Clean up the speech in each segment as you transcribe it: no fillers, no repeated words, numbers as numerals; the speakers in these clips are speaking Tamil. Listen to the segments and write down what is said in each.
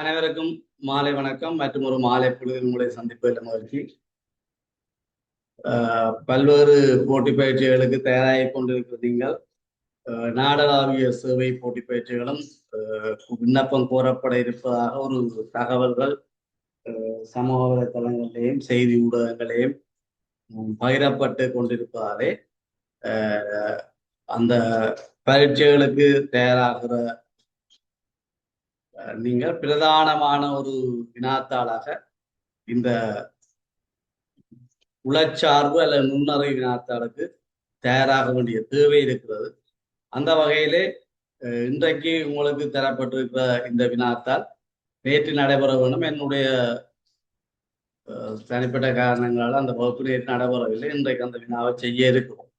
அனைவருக்கும் மாலை வணக்கம் மற்றும் ஒரு மாலை பொழுதில் உங்களை சந்திப்பதில் மகிழ்ச்சி. பல்வேறு போட்டி பயிற்சிகளுக்கு தயாராகி கொண்டிருக்கிற நீங்கள் நாடளாவிய சேவை போட்டி பயிற்சிகளும் விண்ணப்பம் கோரப்பட இருப்பதாக ஒரு தகவல்கள் சமூக வலைத்தளங்களிலேயும் செய்தி ஊடகங்களையும் பகிரப்பட்டு கொண்டிருப்பதாலே அந்த பரீட்சைகளுக்கு தயாராகிற நீங்கள் பிரதானமான ஒரு வினாத்தாளாக இந்த உளச்சார்பு அல்லது நுண்ணறிவு வினாத்தாளுக்கு தயாராக வேண்டிய தேவை இருக்கிறது. அந்த வகையிலே இன்றைக்கு உங்களுக்கு தரப்பட்டிருக்கிற இந்த வினாத்தால் நேற்று நடைபெற வேண்டும். என்னுடைய தனிப்பட்ட காரணங்களால் அந்த வகுப்பு நேற்று நடைபெறவில்லை. இன்றைக்கு அந்த வினாவை செய்ய இருக்கிறோம்.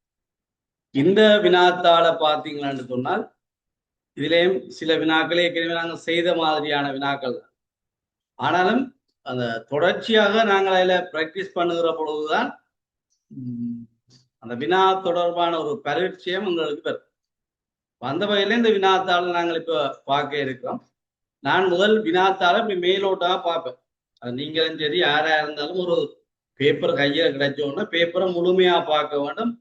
இந்த வினாத்தாளை பார்த்தீங்களான்னு சொன்னால் இதிலேயும் சில வினாக்களை ஏற்கனவே நாங்கள் செய்த மாதிரியான வினாக்கள் தான். ஆனாலும் அந்த தொடர்ச்சியாக நாங்கள் அதில் பிராக்டிஸ் பண்ணுகிற பொழுதுதான் அந்த வினா தொடர்பான ஒரு பரிச்சயம் உங்களுக்கு பெறும். அந்த வகையில இந்த வினாத்தாளை நாங்கள் இப்போ பார்க்க இருக்கிறோம். நான் முதல் வினாத்தாளை இப்படி மேலோட்டாக பார்ப்பேன். அது நீங்களும் சரி யாரா இருந்தாலும் ஒரு பேப்பர் கையில் கிடைச்சோன்னா பேப்பரை முழுமையா பார்க்க வேண்டும்.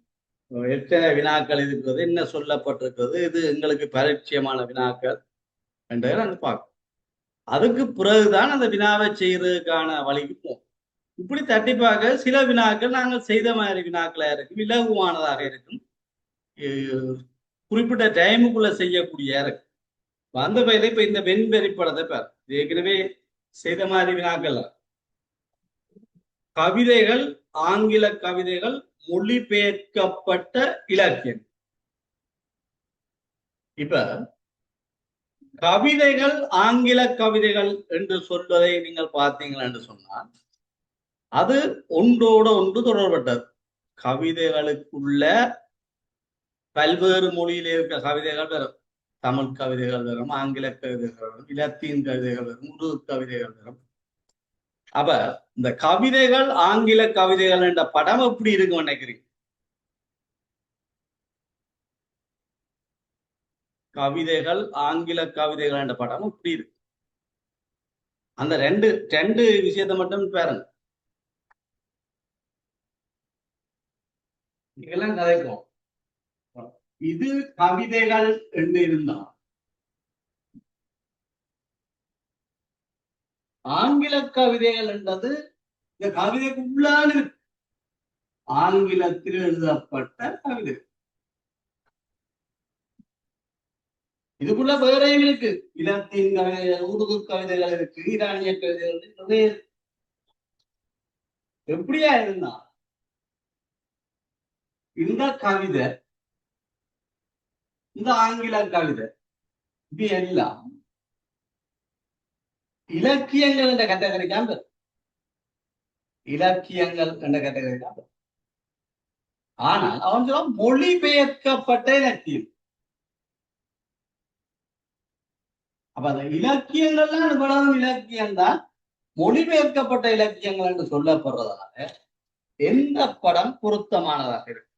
எத்தனை வினாக்கள் இருக்கிறது, என்ன சொல்லப்பட்டிருக்கிறது, இது எங்களுக்கு பரிச்சயமான வினாக்கள் என்றதை நாங்கள் பார்க்கணும். அதுக்கு பிறகுதான் அந்த வினாவை செய்யறதுக்கான வழிக்கு போகும். இப்படி தட்டி பார்க்க சில வினாக்கள் நாங்கள் செய்த மாதிரி வினாக்களாக இருக்கும், இலகுவானதாக இருக்கும், குறிப்பிட்ட டைமுக்குள்ள செய்யக்கூடிய இருக்கு. அந்த வகையில இப்ப இந்த வெண்பெறி படத்தை பார் ஏற்கனவே செய்த மாதிரி வினாக்கள் கவிதைகள், ஆங்கில கவிதைகள், மொழிபெயர்க்கப்பட்ட இலக்கியம். இப்ப கவிதைகள், ஆங்கில கவிதைகள் என்று சொல்வதை நீங்கள் பார்த்தீங்கள் என்று சொன்னால் அது ஒன்றோடு ஒன்று தொடர்பட்டது. கவிதைகளுக்குள்ள பல்வேறு மொழியில இருக்க கவிதைகள் வரும். தமிழ் கவிதைகள் வரும், ஆங்கில கவிதைகள் வரும், இலத்தீன் கவிதைகள் வரும், உருது கவிதைகள் வரும். அப்ப இந்த கவிதைகள், ஆங்கில கவிதைகள் என்ற படம் எப்படி இருக்கும் நினைக்கிறீங்க? கவிதைகள், ஆங்கில கவிதைகள் என்ற படம் எப்படி இருக்கு? அந்த ரெண்டு விஷயத்தை மட்டும் பாருங்க. இதெல்லாம் கதைக்கும். இது கவிதைகள் என்று இருந்தா ஆங்கில கவிதைகள் என்றது இந்த கவிதைக்கு உள்ளான ஆங்கிலத்தில் எழுதப்பட்ட கவிதை. இதுக்குள்ள வேறையும் இருக்கு. இலத்தீன் கவிதைகள், உருது கவிதைகள் இருக்கு, ஈரானிய கவிதைகள் நிறைய. எப்படியா இருந்தா இந்த கவிதை, இந்த ஆங்கில கவிதை, இது எல்லாம் இலக்கியங்கள் என்ற கேட்டகரிக்காக இலக்கியங்கள் என்ற கேட்டகரிக்காக. ஆனால் அவன் சொல்ல மொழிபெயர்க்கப்பட்ட இலக்கியம். அப்ப அந்த இலக்கியங்கள்லாம் இவ்வளவு இலக்கியம் தான் மொழிபெயர்க்கப்பட்ட இலக்கியங்கள் என்று சொல்லப்படுறதால எந்த படம் பொருத்தமானதாக இருக்கு?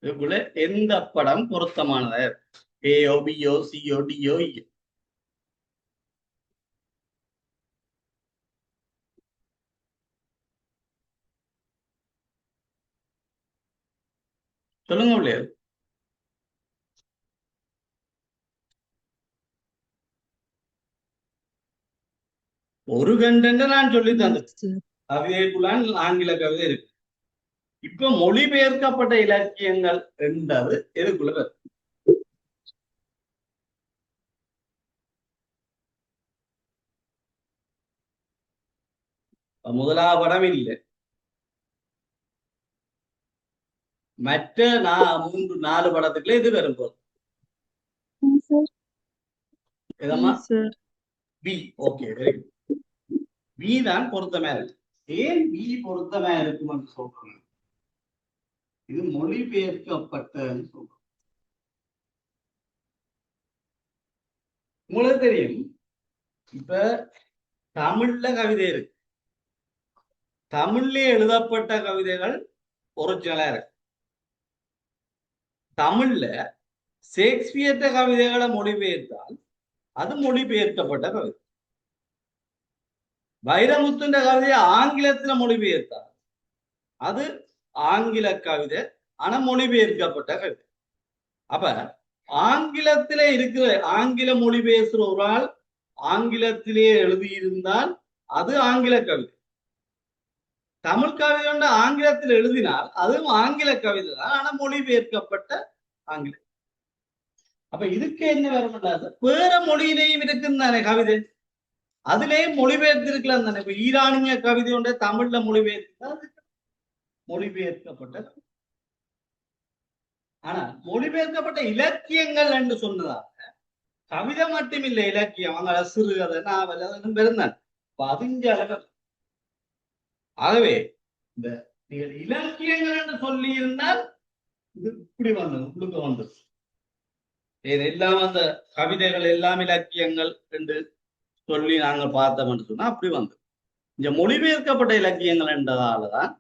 இதுக்குள்ள எந்த படம் பொருத்தமானதாக இருக்கு? ஏயோ, பியோ, சியோ, டியோ, இயோ. சொல்லுங்க பிள்ளையா. ஒரு கண்டென்ட் நான் சொல்லி தந்தேன். கவிதைக்குள்ளான் ஆங்கில கவிதை இருக்கு. இப்ப மொழிபெயர்க்கப்பட்ட இலக்கியங்கள் என்றது எதுக்குள்ள வருது? முதலாவது படம் இல்லை. மற்ற 3-4 படத்துக்குள்ள இது வரும் போது B. Okay, very good. B தான் பொருத்தமா இருக்கு. ஏன் பி பொருத்தமா இருக்கும்னு சொல்றேன்? இது மொழிபெயர்க்கப்பட்டன்னு சொல்றோம். உங்களுக்கு தெரியும், இப்ப தமிழ்ல கவிதை இருக்கு. தமிழ்ல எழுதப்பட்ட கவிதைகள் ஒரிஜினலா இருக்கு. தமிழ்ல ஷேக்ஸ்பியர்ட கவிதைகளை மொழிபெயர்த்தால் அது மொழிபெயர்க்கப்பட்ட கவிதை. வைரமுத்துன்ற கவிதையை ஆங்கிலத்துல மொழிபெயர்த்தால் அது ஆங்கில கவிதை, ஆனா மொழிபெயர்க்கப்பட்ட கவிதை. அப்ப ஆங்கிலத்திலே இருக்கிற ஆங்கில மொழி பேசுற ஒரு ஆள் ஆங்கிலத்திலே எழுதியிருந்தால் அது ஆங்கில கவிதை. தமிழ் கவிதை கொண்ட ஆங்கிலத்தில் எழுதினால் அதுவும் ஆங்கில கவிதை தான், ஆனா மொழிபெயர்க்கப்பட்ட ஆங்கிலம். அப்ப இதுக்கு என்ன வரக்கூடாது, வேற மொழியிலேயும் இருக்குன்னு தானே கவிதை, அதுலேயும் மொழிபெயர்த்திருக்கலாம் தானே. இப்ப ஈரானிய கவிதை ஒன்றை தமிழ்ல மொழிபெயர்த்து மொழிபெயர்க்கப்பட்ட. ஆனா மொழிபெயர்க்கப்பட்ட இலக்கியங்கள் என்று சொன்னதாக கவிதை மட்டும் இல்லை, இலக்கியம் அங்க சிறுகதை நாவல் அதெல்லாம் பெருந்தான் பதிஞ்ச அளவு. ஆகவே இந்த நீங்கள் இலக்கியங்கள் என்று சொல்லி இருந்தால் இது இப்படி வந்தது, உங்களுக்கு வந்தது. எல்லாம் அந்த கவிதைகள் எல்லாம் இலக்கியங்கள் என்று சொல்லி நாங்கள் பார்த்தோம் என்று சொன்னா அப்படி வந்தது. இந்த மொழிபெயர்க்கப்பட்ட இலக்கியங்கள் என்றதாலதான்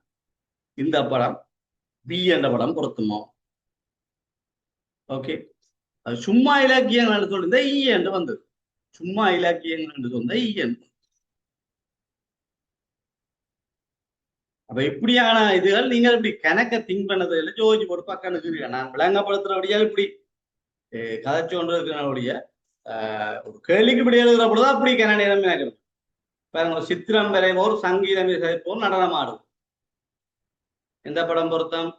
இந்த படம் பி என்ற படம் பொருத்துமோ. ஓகே, அது சும்மா இலக்கியங்கள் சொல்லியிருந்தா ஈ என்று வந்தது. சும்மா இலக்கியங்கள் என்று சொன்னா ஈ என்று. அப்ப இப்படியான இதுகள் நீங்கள் இப்படி கணக்க திங்க் பண்ணது இல்லை, ஜோதிச்சு போட்டு பக்கம் இருக்கிறீங்க. நான் விளங்கப்படுத்துறபடியா இப்படி கதைச்சோன்று இருக்கிறபடிய ஒரு கேள்விக்கு இப்படி எழுதுற பொழுது அப்படி கன நேரம் நினைக்கணும். பாருங்க, சித்திரம் வரைவோர், சங்கீதம் இசைப்போர், நடனம் ஆடும். எந்த படம் பொருத்தம்?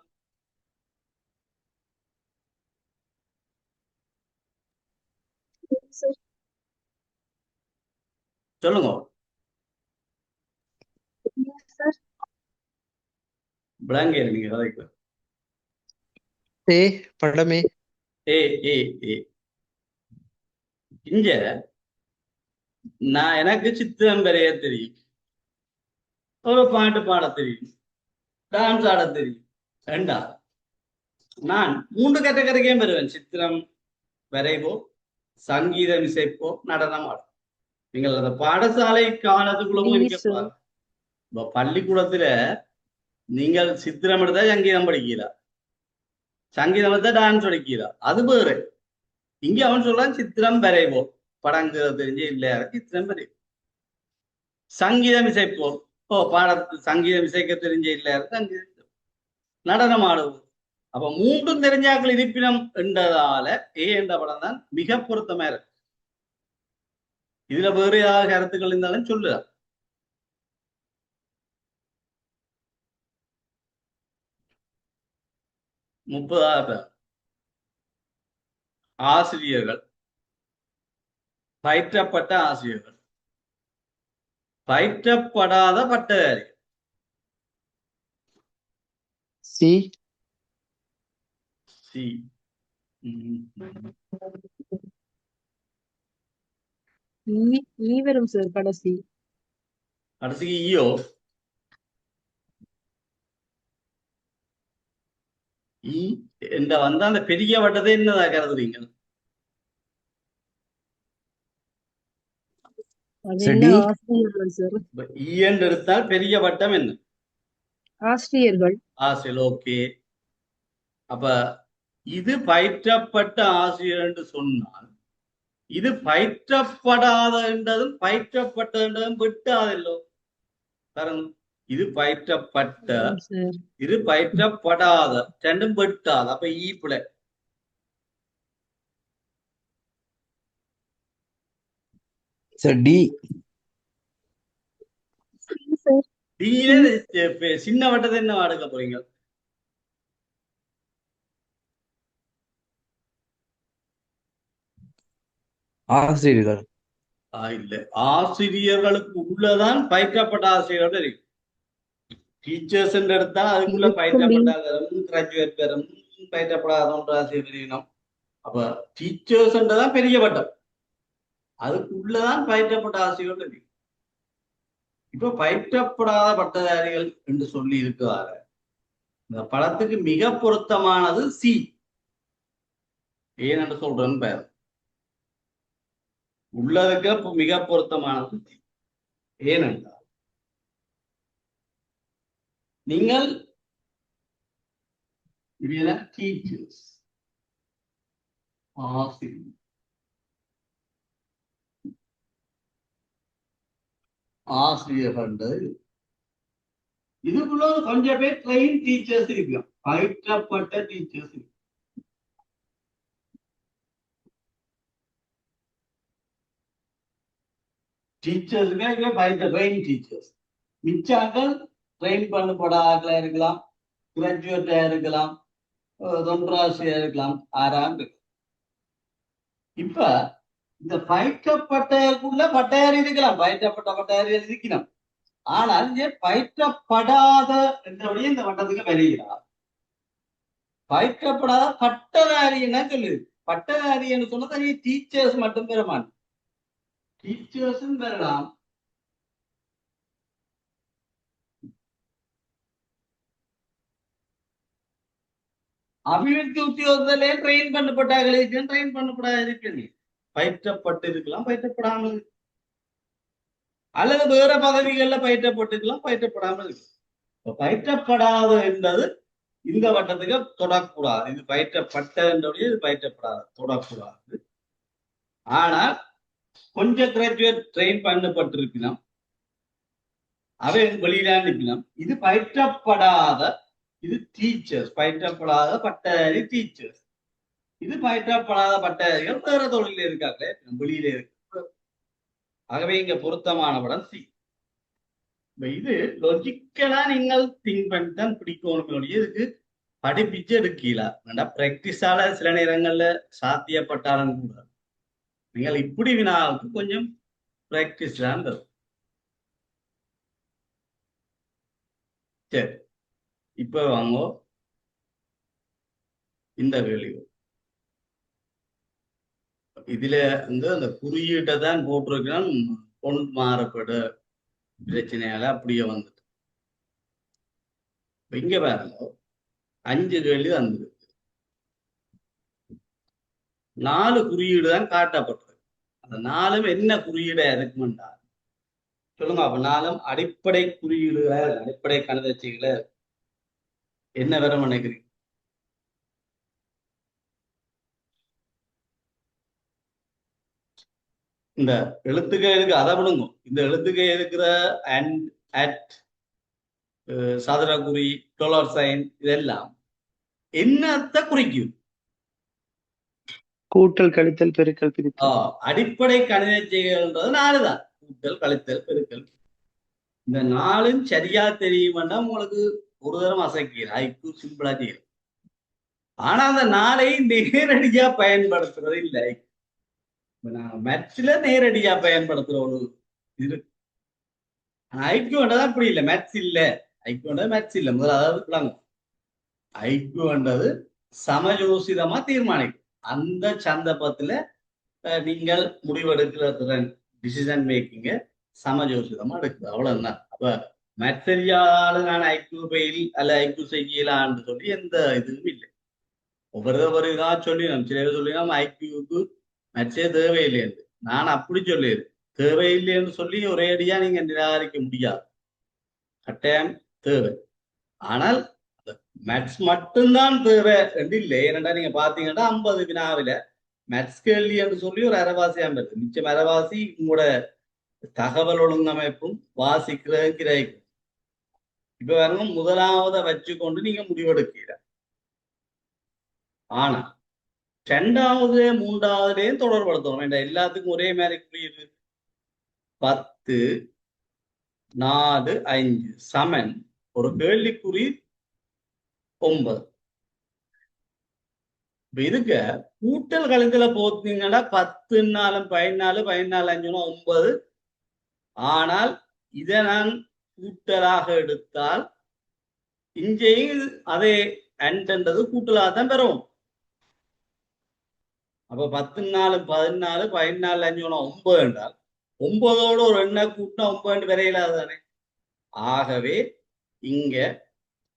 சொல்லுங்க. விளங்க நீங்க கதைக்கு படமே ஏ ஏ ஏ இங்க நான் எனக்கு சித்திரம் வரைய தெரியும், ஒரு பாட்டு பாட தெரியும், டான்ஸ் ஆட தெரியும். ரெண்டா நான் 3 கேட்டகரிக்கே வருவேன். சித்திரம் வரைவோ, சங்கீதம் இசைப்போ, நடனம் ஆடும். நீங்கள் அந்த பாடசாலை காலத்துக்குள்ளவும் இருக்கக்கூடாது. இப்போ பள்ளிக்கூடத்துல நீங்கள் சித்திரம் எடுத்தா சங்கீதம் படிக்கிறா, சங்கீதம் எடுத்தா டான்ஸ் படிக்கிறா, அது வேறு. இங்க அவன் சொல்றான் சித்திரம் வரைவோ, படங்கிறது தெரிஞ்சு இல்லையா சித்திரம் வரைவோம். சங்கீதம் இசைப்போம், சங்கீதம் இசைக்க தெரிஞ்ச இல்லையா சங்கீதம். நடனம் ஆடுவோம். அப்ப 3ம் தெரிஞ்சாக்கள் இருப்பினம் என்றதால என்ற படம் தான் மிக பொருத்தமா இருக்கு. இதுல வேறு ஏதாவது கருத்துக்கள் இருந்தாலும் சொல்லுறேன். முப்பதாவது ஆசிரியர்கள், பயிற்றப்பட்ட ஆசிரியர்கள், பயிற்றப்படாத பட்டதாரிகள். சி சி வரும் சார் கடைசி. கடைசிக்கு ஈயோ ஈ என்ற வந்த அந்த பெரிய வட்டத்தை என்னதா கருதுறீங்க? ஈ என்று எடுத்தால் பெரிய வட்டம் என்ன? ஆசிரியர்கள். ஆசிரியர். ஓகே, அப்ப இது பயிற்றப்பட்ட ஆசிரியர் என்று சொன்னால் இது பயிற்றப்படாத என்றதும் பயிற்றப்பட்டது என்றதும் விட்டாதல்லோ. காரணம் இது பயிற்றப்பட்ட, இது பயிற்றப்படாத, ரெண்டும் விட்டாது. அப்ப ஈப்புல சின்ன வட்டத்தை என்ன எடுக்க போறீங்க? ஆசிரியர்கள். இல்ல, ஆசிரியர்களுக்கு உள்ளதான் பயிற்றப்பட்ட ஆசிரியர்கள் இருக்கு. டீச்சர்ஸ் எடுத்தா அதுக்குள்ள பயிற்றப்பட்ட கிராஜுவேட் பெறும், பயிற்றப்படாத ஆசிரியர். அப்ப டீச்சர்ஸ் தான் பெரிய வட்டம், அதுக்குள்ளதான் பயிற்றப்பட்ட ஆசிரியர்கள் இருக்கு. இப்ப பயிற்றப்படாத பட்டதாரிகள் என்று சொல்லி இருக்கிறாரு. இந்த படத்துக்கு மிக பொருத்தமானது சி. ஏன் என்று சொல்றேன்னு பேர் உள்ளதுக்கு மிக பொருத்தமானது சி. ஏனென்றால் நீங்கள் டீச்சர்ஸ், ஆசிரியர் ஆசிரியர்கள் இதுக்குள்ள கொஞ்சம் பேர் ட்ரெயின் டீச்சர்ஸ் இருக்கலாம், பயிற்றப்பட்ட டீச்சர்ஸ் இருக்கு. டீச்சர்ஸ்க்கு பயிற்ற ட்ரெயின் டீச்சர்ஸ், மிச்சாக்கள் ட்ரெயின் பண்ணப்படாத இருக்கலாம், கிராஜுவேட்டா இருக்கலாம், தொன்றாசியா இருக்கலாம், ஆறாம் இருக்கு. இப்ப இந்த பயிற்றப்பட்டக்குள்ள பட்டதாரி இருக்கலாம், பயிற்றப்பட்ட பட்டதாரி இருக்கணும். ஆனால் இங்கே பயிற்றப்படாத என்றபடியே இந்த வட்டத்துக்கு வருகிறார். பயிற்றப்படாத பட்டதாரி என்ன சொல்லுது? பட்டதாரி என்று சொன்னா தனி டீச்சர்ஸ் மட்டும் பெறமான், டீச்சர்ஸும் பெறலாம். அபிவிருத்தி உத்தியோகத்திலே ட்ரெயின் பண்ணப்பட்டார்கள் இருக்கு, ட்ரெயின் பண்ணப்படாத இருக்கு. பயிற்றப்பட்டு இருக்கலாம், பயிற்றப்படாமல் இருக்கு. அல்லது வேற பதவிகள்ல பயிற்றப்பட்டுக்கலாம், பயிற்றப்படாமல் இருக்கு. பயிற்றப்படாத என்பது இந்த வட்டத்துக்கு தொடக்கூடாது. இது பயிற்றப்பட்ட என்றபடியே இது பயிற்றப்படாது, தொடக்கூடாது. ஆனால் கொஞ்சம் கிராஜுவேட் ட்ரெயின் பண்ணப்பட்டிருக்கலாம், அவை வெளியில அனுப்பினோம். இது பயிற்றப்படாத, இது டீச்சர்ஸ், பயிற்றப்படாத பட்டதாரி டீச்சர்ஸ். இது பயிற்றப்படாத பட்டதாரிகள் வேற தொழில இருக்காங்களே, வெளியில இருக்கு. ஆகவே இங்க பொருத்தமான படம் சி. இது லொஜிக்கலா நீங்கள் திங்க் பண்ணி தான் பிடிக்கணும். இதுக்கு படிப்பிச்சு எடுக்கல, பிராக்டிஸால சில நேரங்கள்ல சாத்தியப்பட்டாலும் கூட நீங்கள் இப்படி வினாவுக்கு கொஞ்சம் பிராக்டிஸ் தான் தரும். சரி, இப்ப வாங்க இந்த கேள்வி. இதுல வந்து அந்த குறியீட்டை தான் போட்டிருக்கணும், பொன் மாறுபட பிரச்சனையால அப்படியே வந்துட்டு. இங்க பாருங்க, 5 கேள்வி வந்திருக்கு, 4 குறியீடு தான் காட்டப்பட்டிருக்கு. அந்த 4ம் என்ன குறியீடா இருக்குமெண்டா சொல்லுங்க. அப்ப 4ம் அடிப்படை குறியீடுகள, அடிப்படை கணிதச்சிகளை என்ன வேற நினைக்கிறீங்க? இந்த எழுத்துக்கை இருக்கு, அதை விடுங்க. இந்த எழுத்துக்கை இருக்கிற அண்ட், அட், சதுர குறி, டொலர் சைன், இதெல்லாம் என்னத்தை குறிக்கும்? கூட்டல், கழித்தல், பெருக்கல், பிரித்தல். அடிப்படை கணித செய்கைன்றது 4 தான், கூட்டல், கழித்தல், பெருக்கல். இந்த 4ம் சரியா தெரியும்னா உங்களுக்கு ஒரு தரம் அசைக்கல, ஐக்கு சிம்பிளா செய்யும். ஆனா அந்த 4ஐ நேரடியா பயன்படுத்துறது இல்லை. மேத்ஸ்ல நேரடியா பயன்படுத்துற ஒரு இது ஐக்கியூன்றது அப்படி இல்லை, மேத்ஸ் இல்ல. ஐக்கியூன்றது மேத்ஸ் இல்ல, முதலாவது ஐக்கியூன்றது சமயோசிதமா தீர்மானிக்கும். அந்த சந்தர்ப்பத்துல நீங்கள் முடிவெடுக்கிற திறன், டிசிஷன் மேக்கிங்க சமயோசிதமா எடுக்குது, அவ்வளவுதான். அப்ப மேத்ஸரியால நான் ஐக்கியூ பெயில் அல்ல ஐக்கியூ செய்யலான்னு சொல்லி எந்த இதுவும் இல்லை. ஒவ்வொரு இதா சொல்லி சில சொல்லி ஐக்கியூக்கு மேத்ஸே தேவையில்லை என்று நான் அப்படி சொல்லிடு, தேவையில்லைன்னு சொல்லி ஒரே அடியா நீங்க நிராகரிக்க முடியாது, கட்டாயம் தேவை. ஆனால் மேத்ஸ் மட்டும்தான் தேவை என்று இல்லை. ஏனென்றா நீங்க பாத்தீங்கன்னா 50 வினாவில மேத்ஸ் கேள்வி என்று சொல்லி ஒரு அரைவாசியா இருக்கு, மிச்சம் அரைவாசி உங்களோட தகவல் ஒழுங்கமைப்பும் வாசிக்கிறது கிடைக்கும். இப்ப வேற முதலாவதை வச்சுக்கொண்டு நீங்க முடிவெடுக்கிற. ஆனா 2வது 3வதுலயும் தொடர்படுத்தணும் வேண்டாம், எல்லாத்துக்கும் ஒரே மாதிரி குறியீடு. 10, 4, 5 சமன் ஒரு கேள்விக்குறி 9. இப்ப இதுக்க கூட்டல் கழித்தல போத்தீங்கன்னா 10 14, 14 5 9. ஆனால் இதை நான் கூட்டலாக எடுத்தால் இங்கேயும் அதே அண்டது கூட்டலாக தான் பெறும். அப்ப 10 4 14, 14 5 9 என்றால் 9ஓடு ஒரு எண்ணை கூட்டினா 9 வரையிலாது தானே. ஆகவே இங்க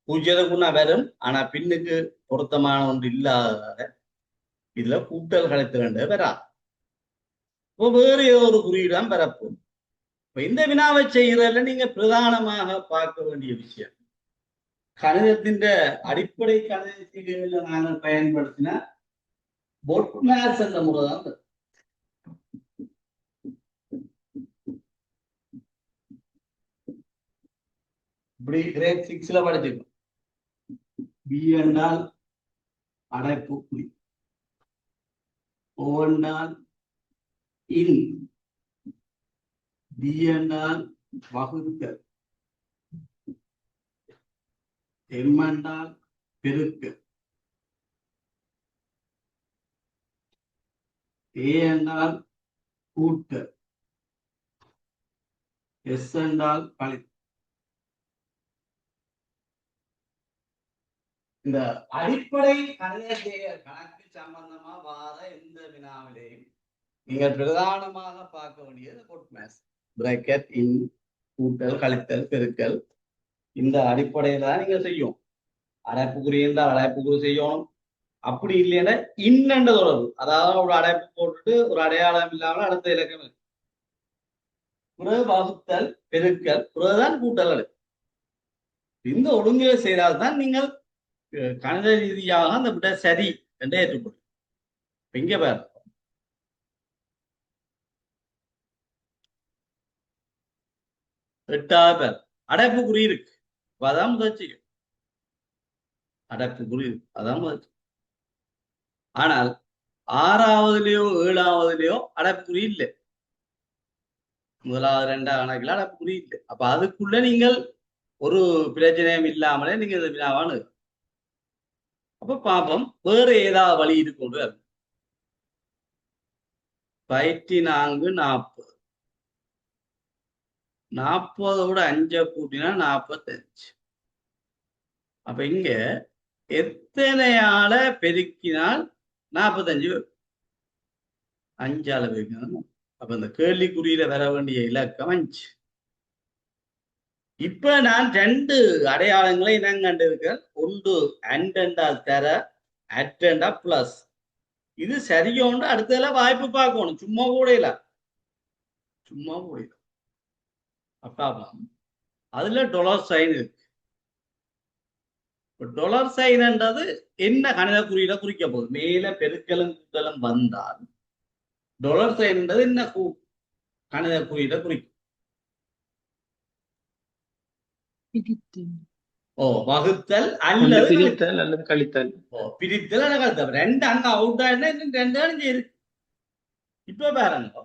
0 வரும், ஆனா பின்னுக்கு பொருத்தமான ஒன்று இல்லாததால இதுல கூட்டல் கழித்தல் வரா. இப்போ வேறு ஏதோ ஒரு குறியீடான் பெறப்போம். இப்ப இந்த வினாவை செய்கிறதுல நீங்க பிரதானமாக பார்க்க வேண்டிய விஷயம், கணிதத்தின் அடிப்படை கணிதத்தில நாங்கள் பயன்படுத்தின பொட்மேஸ் என்ற முறை தான் இது. இப்படி கிரேட் 6ல படிச்சிருக்கோம். பி என்றால் அடைப்பு குறி, ஓ என்றால் இன், டி என்றால் வகுத்தல், எம் என்றால் பெருக்கல், ஏ என்றால் கூட்டல், எஸ் என்றால் கழித்தல். இந்த அடிப்படை கணக்கு சம்பந்தமா வார எந்த வினாவிலையும் நீங்கள் பிரதானமாக பார்க்க வேண்டியது பொட்மேஸ், பிராக்கெட், இன், கூட்டல், கழித்தல், பெருக்கல். இந்த அடிப்படையில தான் நீங்க செய்யும். அடைப்புக்குறி இருந்தால் அடைப்புக்குறி செய்யணும். அப்படி இல்லைன்னா இன்னென்ற தொடர்பு, அதாவது ஒரு அடைப்பு போட்டுட்டு ஒரு அடையாளம் இல்லாமல் அடுத்த இலக்கம் இருக்கு. பிறகு வகுத்தல், பெருக்கல், பிறகுதான் கூட்டல் இருக்கு. இந்த ஒழுங்கை செய்தால்தான் நீங்கள் கணித ரீதியாக அந்த விட சரி என்று ஏற்றுக்கொள்ளும். இங்க பாரு, எட்டாவது பேர் அடைப்புக்குறி இருக்கு, அதான் முதற்சி. அடைப்புக்குறி இருக்கு, அதான் முதற்சி. ஆனால் 6வதுலயோ 7வதுலயோ அடைப்புக்குறி இல்லை. 1வது 2வது கணக்குல அடைப்புக்குறி இல்லை. அப்ப அதுக்குள்ள நீங்கள் ஒரு பிரச்சனையும் இல்லாமலே நீங்க இந்த வினாவானு. அப்ப பாப்போம் வேற ஏதாவது வழி இருக்கு. 14 40, 40 5 கூட்டினா 45. அப்ப இங்க எத்தனையால பெருக்கினால் 45 5ஆல பெருக்கினால். அப்ப இந்த கேள்விக்குறியில வர வேண்டிய இலக்கம் 5. இப்ப நான் 2 அடையாளங்களை இனம் கண்டிருக்கேன். ஒன்று அண்ட் என்றால் தர, அட் என்றால் பிளஸ். இது சரியோண்டு அடுத்ததுல வாய்ப்பு பார்க்கணும். சும்மா கூடையில அப்பா அதுல டொலர் சைன் இருக்கு. டொலர் சைன் என்றது என்ன கணித குறியில குறிக்க போகுது? மேல பெருக்கலும் கூட்டலும் வந்தால் டொலர் சைன் என்றது என்ன கணித குறியில குறிக்கும்? வகுத்தல் அல்லது பிரித்தல் அல்லது கழித்தல். பிரித்தல் அல்லது கழித்தல். 2 அங்க அவுட் ஆயிடுனா 2 அணிஞ்சு இருக்கு. இப்ப பாருங்க,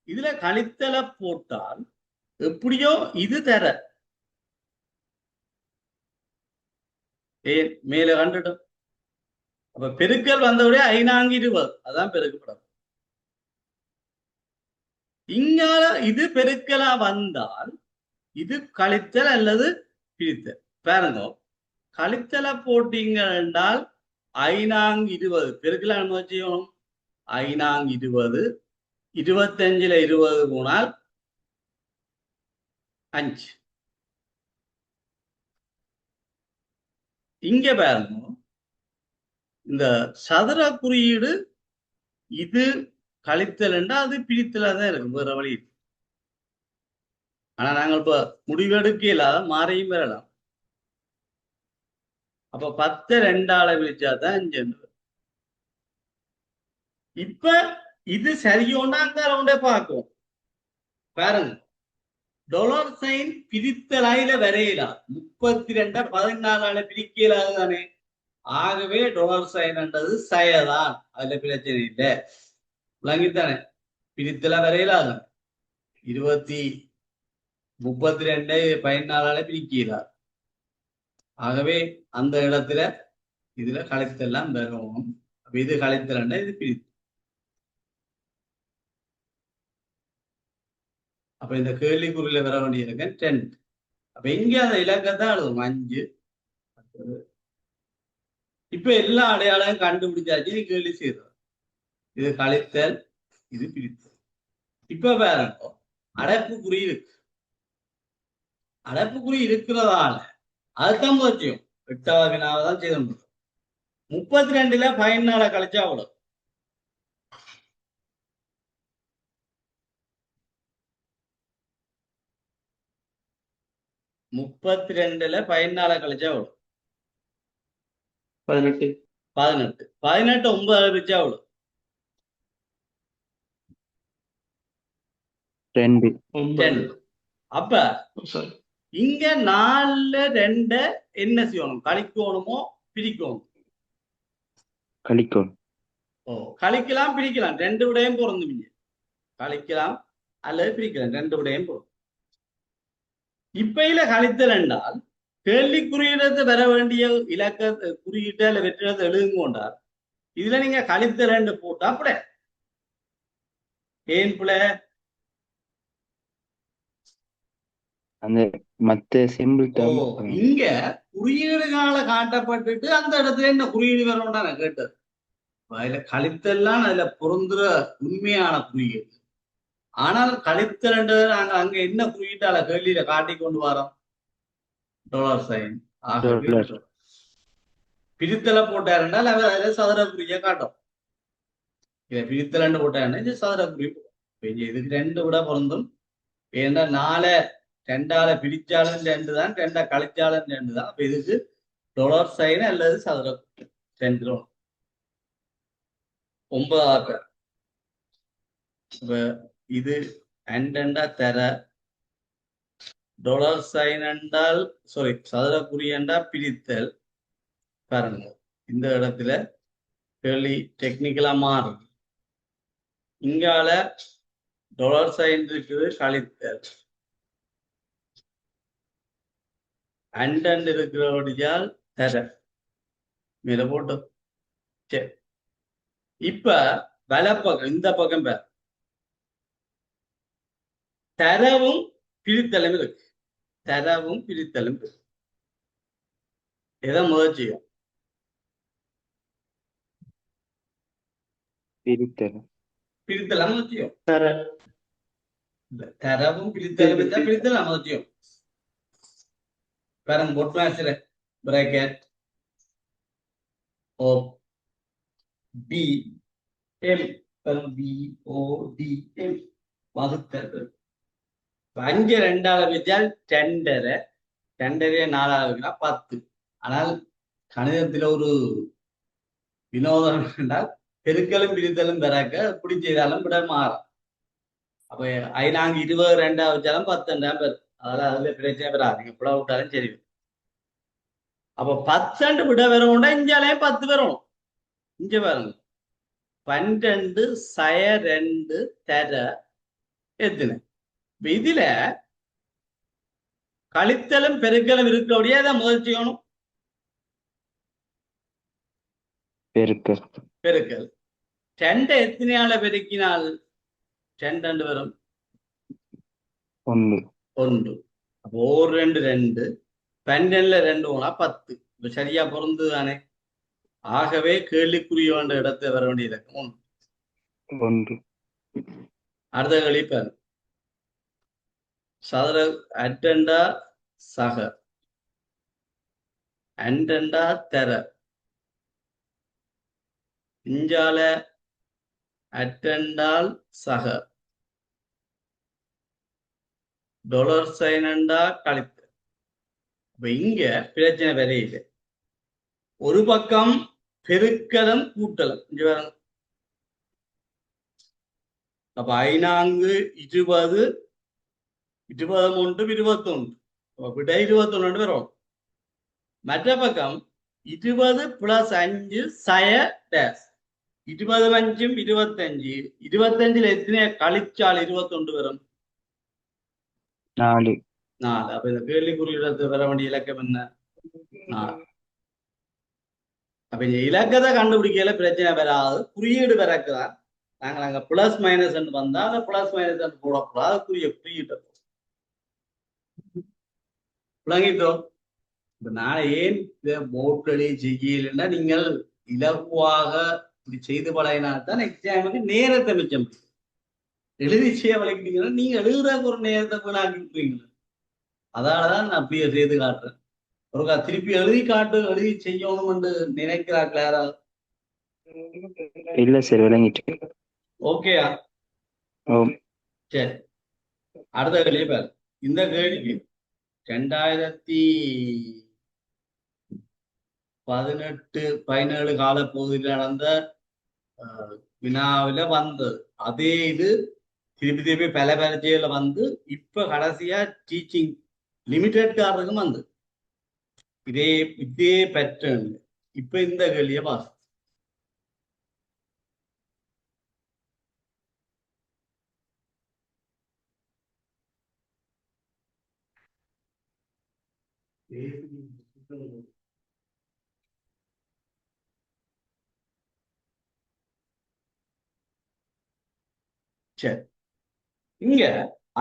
இதுல கழித்தலை போட்டால் எப்படியோ இது தர மேல கண்டுட்டோம். அப்ப பெருக்கல் வந்தவுடைய 5 அதான் பெருக்கப்படும். இங்கால இது பெருக்கலா வந்தால் இது கழித்தல் அல்லது பிரித்தல். பாருங்க, கழித்தலை போட்டீங்க என்றால் 5 பெருக்கல அனுமதி செய்யணும். 5 25ல 20 போனால் 5. இங்க பாருங்க, இந்த சதுர குறியீடு இது கழித்தல் என்றால் அது பிரித்தலா தான் இருக்கு, வேற வழி. ஆனா நாங்கள் இப்ப முடிவெடுக்க இல்லாத மாறையும் பெறலாம். அப்ப 10 2ஆல பிரிச்சாதான் 5. இப்ப இது சரியோன்னா அங்க ரவுண்டே பார்க்கும். பாருங்க, டொலர் சைன் பிரித்தலாயில வரையலாம். 32 14ஆல பிரிக்க இயலாது தானே. ஆகவே டொலர் சைன் என்றது சயதான், அதுல பிரச்சனை இல்லை. விளங்கித்தானே? பிரித்தல வரையலாது. 32 14ஆல பிரிக்கிறார். ஆகவே அந்த இடத்துல இதுல கழித்தெல்லாம் வரும். அப்ப இது கழித்தல், இது பிரித்து. அப்ப இந்த கேள்விக்குறியில வர வேண்டிய இலக்கம் 10. அப்ப எங்க அந்த இலக்கத்தான் எழுதும் 5. இப்ப எல்லா அடையாளம் கண்டுபிடிச்சாச்சு. நீ கேள்வி செய்யறது இது கழித்தல், இது பிரித்தல். இப்ப பாருங்க, அடைப்புக்குறி இருக்கு. அடைப்புக்குறி இருக்கிறதால அதுதான் முயற்சியும் 8வது வினாவதான் செய்த முடியும். 32ல 14ஆல கழிச்சா அவ்வளவு. முப்பத்தி 14ஆல கழிச்சா அவ்வளவு 18. 18 9ஆல பிரிச்சா அவ்வளவு 2 10. அப்ப sorry இங்க 4 2 என்ன செய்யணும்? கழிக்கணுமோ பிரிக்கணும்? கழிக்கோணும். கழிக்கலாம் பிரிக்கலாம், ரெண்டு விடையும் பொருந்தும். கழிக்கலாம் அல்லது பிரிக்கலாம், ரெண்டு விடையும் பொருந்தும். இப்ப கழித்தல் என்றால் கேள்வி குறியிடத்தை வர வேண்டிய இலக்க குறியீட்டை அல்ல வெற்றிடத்தை எழுதுங்க கொண்டார். இதுல நீங்க கழித்தல் ரெண்டு போட்டா பிள்ளை. ஏன் பிள்ளை? அந்த மத்த சிம்பிள் இங்க குறியீடுகால காட்டப்பட்டுட்டு அந்த இடத்துல என்ன குறியீடு வரணும்டா நான் கேட்டது. அதுல கழித்தல்லாம் அதுல பொருந்துற உண்மையான குறியீடு. ஆனால் கழித்தல் நாங்க அங்க என்ன குறியீட்டால கேள்வியில காட்டி கொண்டு வரோம்? $. ஆகவே பிரித்தலை போட்டாருன்றால் அவர் அதுல சதுர குறிய காட்டும். இதை பிரித்தலன்னு போட்டாருன்னா இது சதுர குறி. இதுக்கு ரெண்டு விட பொருந்தும். ஏன்னா 4 2ஆல பிரிச்சாலும் 2 தான், 2 கழிச்சாலும் 2 தான். அப்ப இதுக்கு $sign அல்லது சதுர குறி 2. 9ஆக இப்ப இது அண்டா தர $sign என்றால் சதுர குறி என்றால் பிரித்தல். பாருங்க இந்த இடத்துல கேள்வி டெக்னிக்கலா மாறும். இங்கால $sign இருக்குது, கழித்தல். அண்ட் இருக்கிறபடியால் தர மேல போட்டோம். சரி, இப்ப வலப்பக்கம் இந்த பக்கம் பேர் தரவும் பிரித்தலும் இருக்கு. தரவும் பிரித்தலும் இருக்கு. எதை முதல் செய்யும்? பிரித்தல் முதல் தரவும் பிரித்தலும் பிரித்தல் முதல் செய்யும். பாருங்க பொட்லாசில பிராக்கெட் ஓ பி எம் BODM வகுத்தல். 5 2ஆல வச்சால் 2.5, 2.5 4ஆல வைக்கிறா 10. ஆனால் கணிதத்துல ஒரு வினோதம் என்றால் பெருக்கலும் பிரித்தலும் பிறக்க எப்படி செய்தாலும் விட மாறும். அப்ப நாங்க 20 2ஆ வச்சாலும் 10 பேர். அதெல்லாம் அதுல பிரச்சனை பெறாது, நீங்க புல விட்டாலும் சரி. அப்ப 10 விட வரணும்னா இஞ்சாலே 10 வரணும். இங்க பாருங்க 12 2 தர எத்தனை? இதுல கழித்தலும் பெருக்கலும் இருக்கக்கூடிய அதை முதல் செய்யணும். பெருக்கல் 2 எத்தனையால பெருக்கினால் 2 வரும்? 1. அப்போ 2 2 12ல 2 போனா 10. இப்ப சரியா பொருந்துதானே? ஆகவே கேள்விக்குரிய வேண்ட இடத்தை வர வேண்டிய இலக்கம் 1. அடுத்த கேள்வி பாரு. சதுர அட்டண்டா சக அண்டண்டா தர இஞ்சால அட்டண்டால் சக $sign கழித்து. இப்ப இங்க பிரச்சனை வரையில ஒரு பக்கம் பெருக்கலும் கூட்டலும். இங்க பாருங்க. அப்ப 5 20 23 21 விட 21 வரும். மற்ற பக்கம் 20 + 5 சய டேஸ் 20 5 25. 25ல எத்தனை கழிச்சால் 21 வரும்? 4. அப்ப இந்த கேள்விக்குறியிடத்து வர வேண்டிய இலக்கம் என்ன? 4. அப்ப இந்த இலக்கத்தை கண்டுபிடிக்கல பிரச்சனை வராது. குறியீடு பிறக்குதான். நாங்கள் அங்க பிளஸ் மைனஸ் வந்தா அந்த பிளஸ் மைனஸ் போடக்கூடாது. குறியீட்டை விளங்கிட்டோம். இப்ப நான் ஏன் போர்ட்களே செய்யலைன்னா நீங்கள் இலகுவாக இப்படி செய்து பழகினால்தான் எக்ஸாமுக்கு நேரத்தை மிச்சம். எழுதி செய்ய வளைக்கிட்டீங்கன்னா நீங்க எழுதுறதுக்கு ஒரு நேரத்தை வீணாக்கி விட்டுறீங்களா? அதனாலதான் நான் அப்படியே செய்து காட்டுறேன். ஒரு திருப்பி எழுதி காட்டு, எழுதி செய்யணும் என்று நினைக்கிறார்கள் யாராவது? இல்ல சார், விளங்கிட்டு. ஓகேயா? சரி, அடுத்த கேள்வி பாரு. இந்த கேள்விக்கு 2018-17 காலப்பகுதியில் நடந்த வினாவில வந்தது. அதே இது திருப்பி திருப்பி பல பரீட்சைகளை வந்து இப்ப கடைசியா டீச்சிங் லிமிடெட்காரருக்கும் வந்து இதே இதே பேட்டர்ன் இப்ப இந்த கேள்வியை பாஸ். சரி, இங்க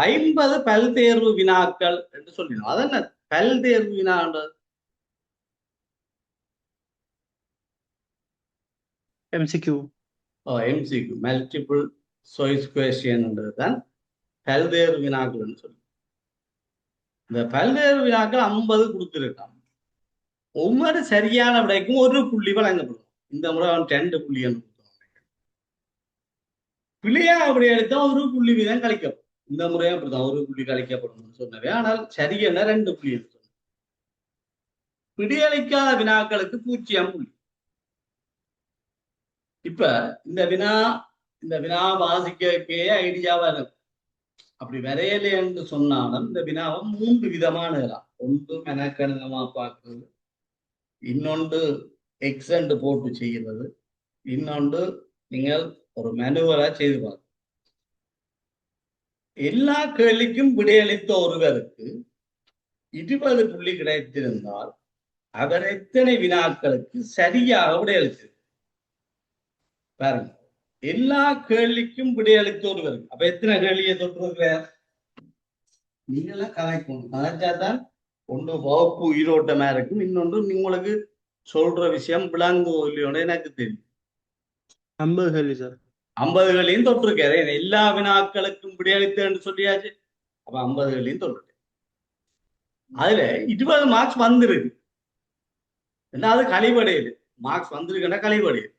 50 பல்தேர்வு வினாக்கள் என்று சொல்லிடும். அதென்ன பல்தேர்வு வினான்றது? MCQ. MCQ, மல்டிபிள் சாய்ஸ் கொஸ்டின்ன்றது தான் பல்தேர்வு வினாக்கள்னு சொல்லி. இந்த பல்தேர்வு வினாக்கள் 50 கொடுத்துருக்காங்க. ஒவ்வொரு சரியான விடைக்கும் ஒரு புள்ளி வழங்கப்படும். இந்த முறை அவன் 2 புள்ளி என்று பிள்ளையா அப்படி எடுத்தா ஒரு புள்ளி வீதம் கழிக்கப்படும். இந்த முறையும் அப்படிதான் ஒரு புள்ளி கழிக்கப்படும் சொன்னவே. ஆனால் சரியென 2 புள்ளி என்று சொன்ன. பிடியளிக்காத வினாக்களுக்கு 0 புள்ளி. இப்ப இந்த வினா வாசிக்கே ஐடியாவா இருக்கும். அப்படி வரையலை என்று சொன்னாலும் இந்த வினாவை 3 விதமான ஒன்று மெனக்கணமா பார்க்கிறது, இன்னொன்று எக்ஸண்ட் போட்டு செய்கிறது, இன்னொன்று நீங்கள் ஒரு மேனுவலா செய்து பார்க்க. எல்லா கேள்விக்கும் விடையளித்த ஒருவருக்கு 20 புள்ளி கிடைத்திருந்தால் அவர் எத்தனை வினாக்களுக்கு சரியாக விடையளித்தது பாருங்க. எல்லா கேள்விக்கும் விடையளித்த ஒருவருக்கு அப்ப எத்தனை கேள்வியை தொற்றுகிறார்? நீங்கள கதைக்கணும். கதைச்சாதான் ஒன்று வகுப்பு உயிரோட்டமா இருக்கும், இன்னொன்று உங்களுக்கு சொல்ற விஷயம் விளங்கு இல்லையோட எனக்கு தெரியும். 50 கேள்வி சார். 50 கேள்வியும் தொற்றுருக்காரு. எல்லா வினாக்களுக்கும் விடையளித்தேன்னு சொல்லியாச்சு. அப்ப 50 கேள்வியும் தொற்றுருக்கு. அதுல 20 மார்க்ஸ் வந்துருக்கு. அது கழிவடையுது. மார்க்ஸ் வந்திருக்குன்னா கழிவடையுது.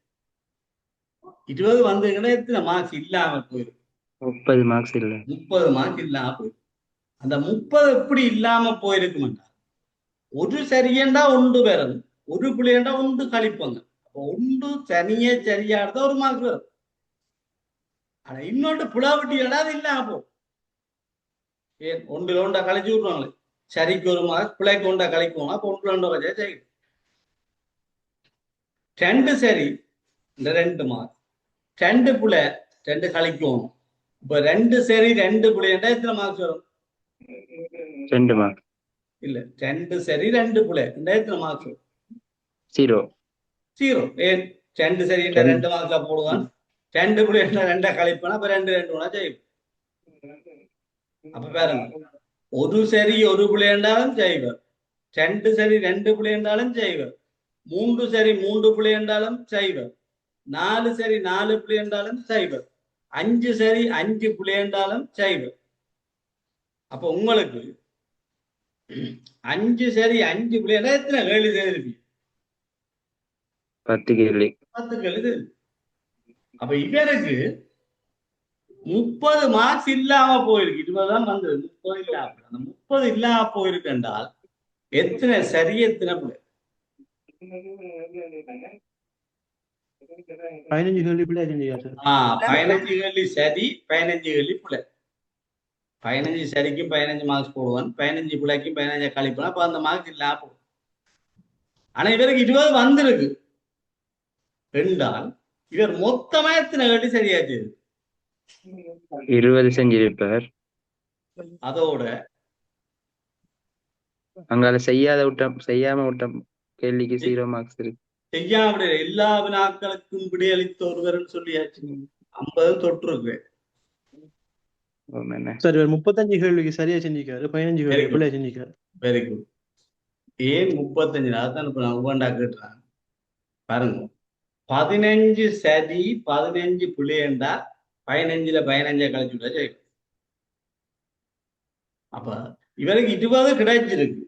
20 வந்திருக்குன்னா எத்தனை மார்க்ஸ் இல்லாம போயிருக்கு? 30 மார்க்ஸ் இல்ல. 30 மார்க் இல்லாம போயிருக்கு. அந்த 30 எப்படி இல்லாம போயிருக்குமெண்டா, ஒரு சரியண்டா ஒன்று பெறணும், ஒரு பிள்ளையண்டா ஒன்று கழிப்பாங்க. அப்போ ஒன்று தனியே சரியாடுதா ஒரு மார்க் வரும். ஆனா இன்னொன்று புலாவட்டியடா அது இல்லாம போகும். ஏன் ஒன்றில் ஒன்றா கழிச்சு விடுவாங்களே, சரிக்கு ஒரு மார்க், பிள்ளைக்கு ஒன்றா கழிக்குவோம். அப்போ ஒன்று ரெண்டு வச்சா சரி. 2 சரி இந்த 2 மார்க், 2 புள்ளை 2 கழிக்குவோம். இப்ப 2 சரி 2 புள்ளையண்டா எத்தனை மார்க்ஸ் வரும்? 2 மார்க் இல்ல, 2 சரி 2 புள்ளை எத்தனை மார்க்ஸ் வரும்? 0. 0. ஏன் 2 சரி 2 மார்க்ல போடுவான், 2 புள்ளி 2 கழிப்பானா, அப்ப 2 2 செய்யும். அப்ப பாருங்க, ஒரு சரி ஒரு புள்ளி என்றாலும் செய்வர், 2 சரி 2 புள்ளி என்றாலும் செய்வர், 3 சரி 3 புள்ளி என்றாலும் செய்வர், 4 சரி 4 புள்ளி என்றாலும் செய்வர், 5 சரி 5 புள்ளி என்றாலும் செய்வர். அப்ப உங்களுக்கு 5 சரி 5 புள்ளி என்றால் எத்தனை கேள்வி செய்திருப்பீங்க? 10 கேள்வி. 10 கேள்வி. அப்ப இவருக்கு 30 மார்க்ஸ் இல்லாம போயிருக்கு. 20 தான் வந்தது, 30 இல்லாம. அந்த 30 இல்லாம போயிருக்கு என்றால் எத்தனை சரி எத்தனை பிள்ளை? 15 கேள்வி பிள்ளை செஞ்சீங்க சார். 15 கேள்வி சரி 15 கேள்வி பிள்ளை. 15 சரிக்கும் 15 மார்க்ஸ் போடுவான், 15 பிள்ளைக்கும் 15 கழிப்பான். அப்ப அந்த மார்க்ஸ் இல்லாம போகும். ஆனா இவருக்கு 20 வந்திருக்கு என்றால் இவர் மொத்தமா எத்தனை கேள்வி சரியாச்சு? 20 செஞ்சிருப்பார். அதோட அங்கால செய்யாம விட்ட கேள்விக்கு 0 மார்க்ஸ் இருக்கு. செய்யாம எல்லா வினாக்களுக்கும் விடையளித்த ஒருவர் சொல்லியாச்சு. 50 தொற்றுருக்கு. சார் இவர் 35 கேள்விக்கு சரியா செஞ்சிருக்காரு, 15 கேள்வி பிள்ளை செஞ்சிருக்காரு. Very good. ஏன் 35? அதான் இப்ப நான் ஒவ்வொன்றா கேட்டுறேன் பாருங்க. 15 சரி 15 பிள்ளைண்டா 15ல 15 கழிச்சு விட்டா சரி. அப்ப இவருக்கு 20 கிடைச்சிருக்கு.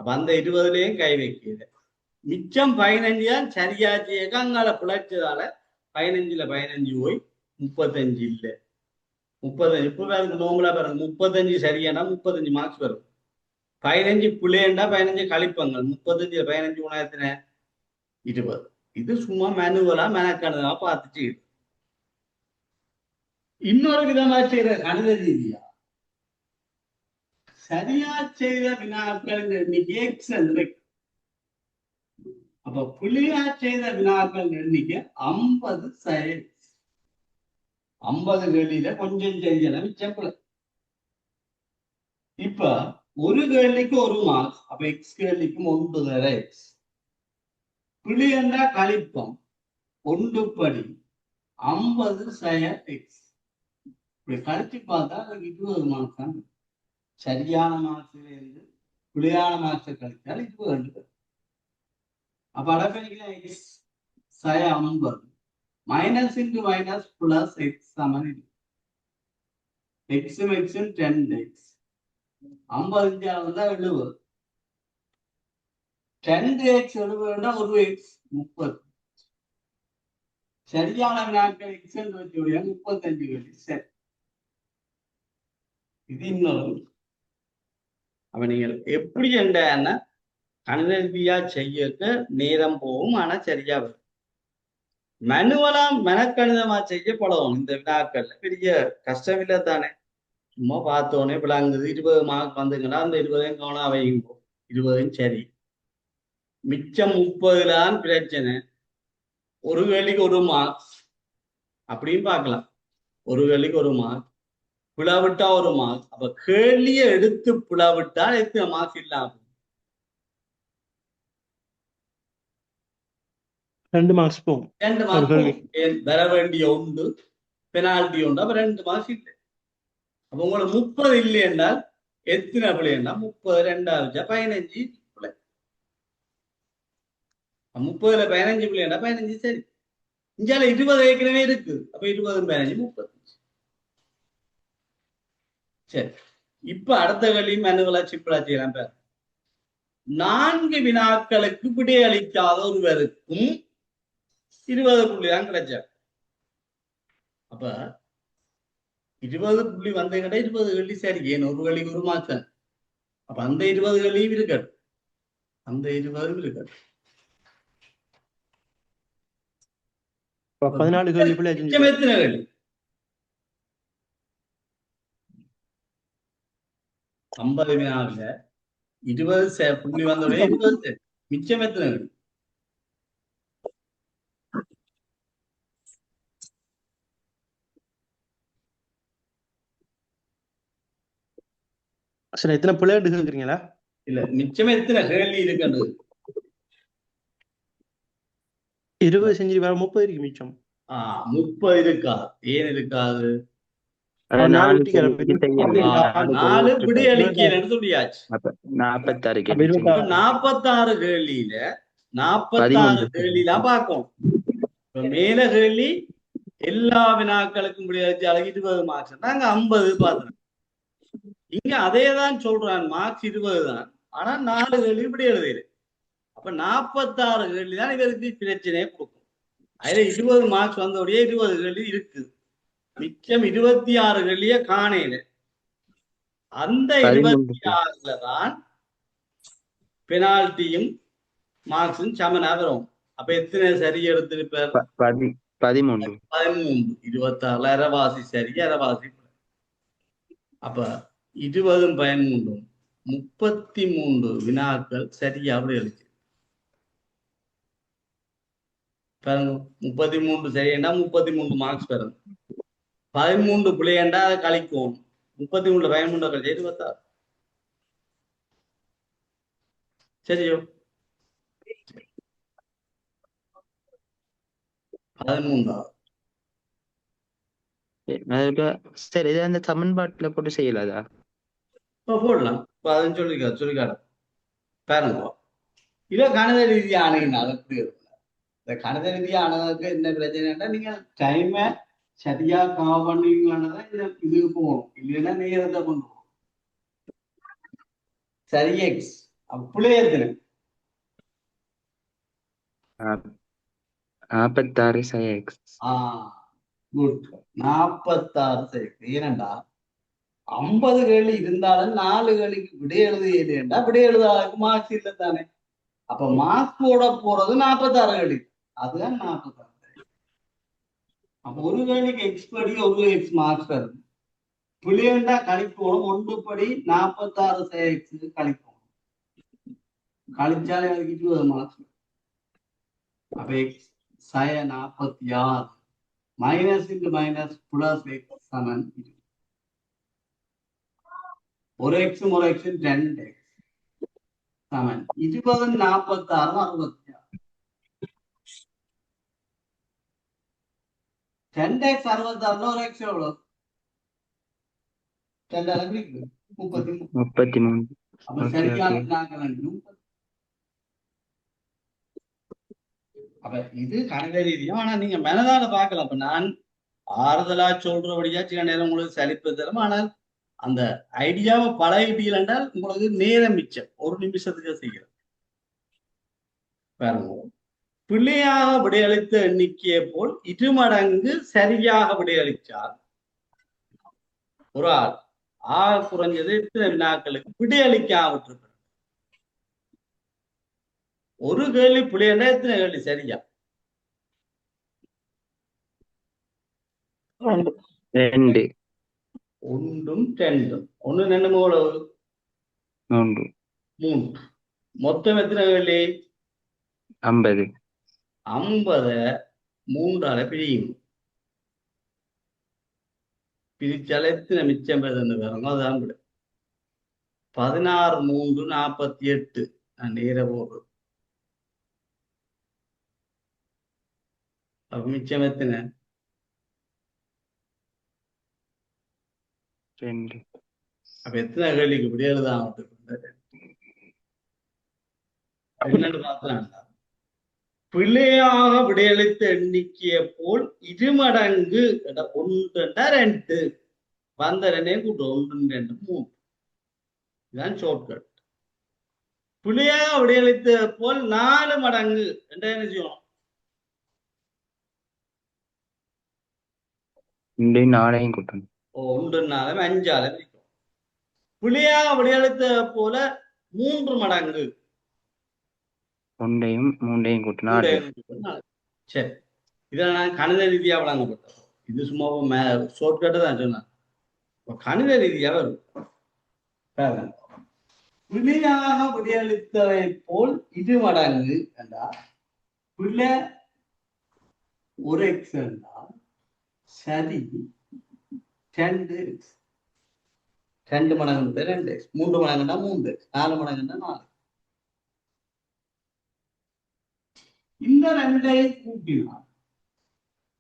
அப்ப அந்த 20லயும் கை வைக்கிறது. மிச்சம் 15 தான் சரியாச்சு. அங்கால பிழைச்சதால 15ல 15 போய் 35 இல்லை. 35 இப்ப பாருங்க, நோம்பலா பாருங்க, 35 சரியானா 35 மார்க்ஸ் வரும். 15 பிள்ளைண்டா 15 கழிப்பாங்க. 35ல 15 குணாயத்தின 20. இது சும்மா மேனுவலா மெனக்கானதா பார்த்துச்சு. இன்னொரு விதமா செய்யற கணித ரீதியா சரியா செய்த வினாக்கள் எண்ணிக்கை எக்ஸ் என்று. அப்ப புள்ளியா செய்த வினாக்கள் எண்ணிக்கை 50 சரி. 50 கேள்வியில கொஞ்சம் செய்யலாம் மிச்சம். இப்ப ஒரு கேள்விக்கு ஒரு மார்க்ஸ். அப்ப எக்ஸ் கேள்விக்கு 1 தடவை எக்ஸ். புள்ளி என்றா கழிப்பம் 1 படி 50 சய எக்ஸ். இப்படி கழிச்சு பார்த்தா அதுக்கு 20 மார்க்ஸ் தான். சரியான மார்க்ஸ்ல இருந்து புள்ளியான மார்க்ஸை கழித்தால் 20. அப்ப அடப்பணிக்கிற எக்ஸ் சய 50 minus into minus plus x சமன் எக்ஸும் எக்ஸும் 10x 50 வந்தா 70. 10x 70 ஒரு எக்ஸ் 30. சரியான வினாக்கள் எக்ஸ் என்று வச்சுடைய 35 கேள்வி சரி. இது இன்னொரு. அப்ப நீங்கள் எப்படி என்ன கணித ரீதியா செய்ய நேரம் போகும், ஆனா சரியா வரும். மனுவலா மெனக்கணிதமா செய்ய பழகும். இந்த வினாக்கள்ல பெரிய கஷ்டம் இல்லை தானே. சும்மா பார்த்தோன்னே விளங்குது. 20 மார்க் வந்துங்கன்னா அந்த 20 கவனம் வைங்க. 20 சரி. மிச்சம் 30 பிரச்சனை. ஒரு கேள்விக்கு ஒரு மார்க்ஸ் அப்படின்னு பார்க்கலாம். ஒரு கேள்விக்கு ஒரு மார்க், பிளவிட்டா ஒரு மார்க். அப்ப கேள்வியை எடுத்து பிளவிட்டால் எத்தனை மார்க்ஸ் இல்லாம 2 மார்க்ஸ் போகும். 2 மார்க்ஸ் வர வேண்டிய உண்டு, பெனால்டி உண்டு. அப்ப 2 மார்க்ஸ் இல்லை. அப்ப உங்களுக்கு 30 இல்லை என்றால் எத்தனை பிள்ளை என்றால் 30 2 15 பிள்ளை. 30ல 15 பிள்ளை என்றால் 15 சரி. இஞ்சால 20 ஏற்கனவே இருக்கு. அப்ப 20 15 35 சரி. இப்ப அடுத்த கேள்வியும் மனுவலா சிம்பிளா செய்யலாம். 4 வினாக்களுக்கு விடையளிக்காத ஒருவருக்கும் 20 புள்ளி தான் கிடைச்ச. அப்ப 20 புள்ளி வந்தீங்கன்னா 20 கேள்வி சரி. ஏன் ஒரு கேள்விக்கு ஒரு மார்க்ஸ். அப்ப அந்த 20 கேள்வியும் இருக்கட்டும். அந்த 20 இருக்கட்டும். 14 கேள்வி பிள்ளை மிச்சம் எத்தனை கேள்வி? 50 வினாவில 20 புள்ளி வந்தோடனே 20 மிச்சம் எத்தனை கேள்வி? சரி, எத்தனை பிள்ளை கேக்குறீங்களா? இல்ல, மிச்சம் எத்தனை கேள்வி இருக்குன்னு. 20 செஞ்சு வேற 30 இருக்கு மிச்சம். 30 இருக்கா? ஏன் இருக்காது? 4 விடையளிக்கலன்னு சொல்லியாச்சு. 46 அப்ப 26. 46 கேள்வியில 46 கேள்விலாம் பார்க்கணும். இப்ப மேல கேள்வி எல்லா வினாக்களுக்கும் விடையளிச்சு அழகு 20 மார்க்ஸ். நாங்க 50 பார்த்தோம். இங்க அதேதான் சொல்றான், மார்க்ஸ் 20 தான். ஆனா 4 கேள்வி இப்படி எழுதுது. அப்ப 46 கேள்வி தான் இவருக்கு பிரச்சனையே கொடுக்கும். அதுல 20 மார்க்ஸ் வந்தோடய 20 கேள்வி இருக்கு. மிச்சம் 26 கேள்விய காணையில. அந்த 26ல தான் பெனால்ட்டியும் மார்க்ஸும் சமனா வரும். அப்ப எத்தனை சரி எடுத்திருப்பார்? 13. 26 அரைவாசி சரி, அரைவாசி. அப்ப 20 13 33 வினாக்கள் சரியா எழுதி பாருங்க. 33 சரியா 33 மார்க்ஸ் பெறும். 13 பிள்ளையண்டா அதை கழிக்கும். 33 13 கழிச்சு 26 சரியோ? 13 சரி, இது அந்த சமன்பாட்டுல போட்டு செய்யலாதா? போடலாம். சொல்லிக்காட பாருங்க. இவ கணித ரீதியா அணுகினாலும் எப்படி இருக்கும்? இந்த கணித ரீதியா அணுகிறதுக்கு என்ன பிரச்சனைன்னா, நீங்க டைமை சரியா கவர் பண்ணுவீங்களானதான் இது போகணும். இல்லைன்னா நேரத்தை கொண்டு போகணும். சரி எக்ஸ் அப்படியே இருக்கு. 46 x. குட். 46 ஏனண்டா 50 கேள்வி இருந்தாலும் 4 கேள்விக்கு விடை எழுதியேண்டா விடை எழுதாதுக்கு மார்க்ஸ் இல்லை தானே. அப்ப மார்க் போட போறது 46 கேள்வி. அதுதான் 46. அப்ப ஒரு கேள்விக்கு எக்ஸ் படி ஒரு எக்ஸ் மார்க்ஸ் வருது. பிள்ளைண்டா கழிக்கணும். 1 படி 46 எக்ஸ் கழிக்கணும். கழிச்சாலே அதுக்கு 20 மார்க்ஸ். அப்ப x 46 minus into minus plus x சமன் 20. ஒரு எக்ஸும் ஒரு எக்ஸும் 2 எக்ஸ் சமன் 20 46 66. 2x 66 ஒரு எக்ஸ் எவ்வளவு? 2 33. 33. அப்ப ஓகே சரியான ஓகே. வினாக்கள் 30. அப்ப இது கணித ரீதியா. ஆனா நீங்க மனதால பார்க்கலாம். அப்ப நான் ஆறுதலா சொல்றபடியா சில நேரம் உங்களுக்கு சலிப்பு தரும். ஆனால் அந்த ஐடியாவை பழகிட்டீர்கள் என்றால் உங்களுக்கு நேரம் மிச்சம். 1 நிமிஷத்துக்கு செய்கிறது. பாருங்க, பிள்ளையாக விடையளித்த எண்ணிக்கையை போல் 2 மடங்கு சரியாக விடையளித்தால் ஒரு ஆள் ஆக குறைஞ்சது எத்தனை வினாக்களுக்கு விடையளிக்காவிட்டிருக்கிறது? ஒரு கேள்வி பிள்ளைன்னா எத்தனை கேள்வி சரியா? 2. 1ம் 2ம் 1 2 எவ்வளவு? 3. 3. மொத்தம் எத்தனை கேள்வி? 50. 50 3ஆல பிரியும். பிரிச்சால எத்தனை மிச்சம் பெறுதுன்னு வரணும். அதுதான் விட 16 3 48. நான் நேர போடுறேன். அப்ப மிச்சம் எத்தனை? 2. அப்ப எத்தனை கேள்விக்கு இப்படி எழுதான் என்னன்னு பார்த்தா, பிள்ளையாக விடையளித்த எண்ணிக்கையை போல் 2 மடங்கு 1 2 வந்த 2 கூட்டு 1 2 3. இதுதான் ஷார்ட்கட். பிள்ளையாக விடையளித்த போல் 4 மடங்கு என்ன செய்யணும்? 4 கூட்டணும். 1 4 5ஆல பிரிக்கும். பிள்ளையாக விடையளித்த போல 3 மடங்கு 1யும் 3யும் கூட்டினா 4. சரி, இதில் நான் கணித ரீதியா வழங்கப்பட்டது. இது சும்மா ஷார்ட்கட்டு தான் சொன்னேன். கணித ரீதியாக இருக்கும். பிள்ளையாக விடையளித்ததை போல் 2 மடங்கு என்றால் பிள்ளை ஒரு எக்ஸ் என்றால் சரி 2x. 2 மடங்கு 2x, 3 மடங்குன்னா 3x, 4 மடங்குன்னா 4. இந்த 2ஐயும் கூட்டினார்,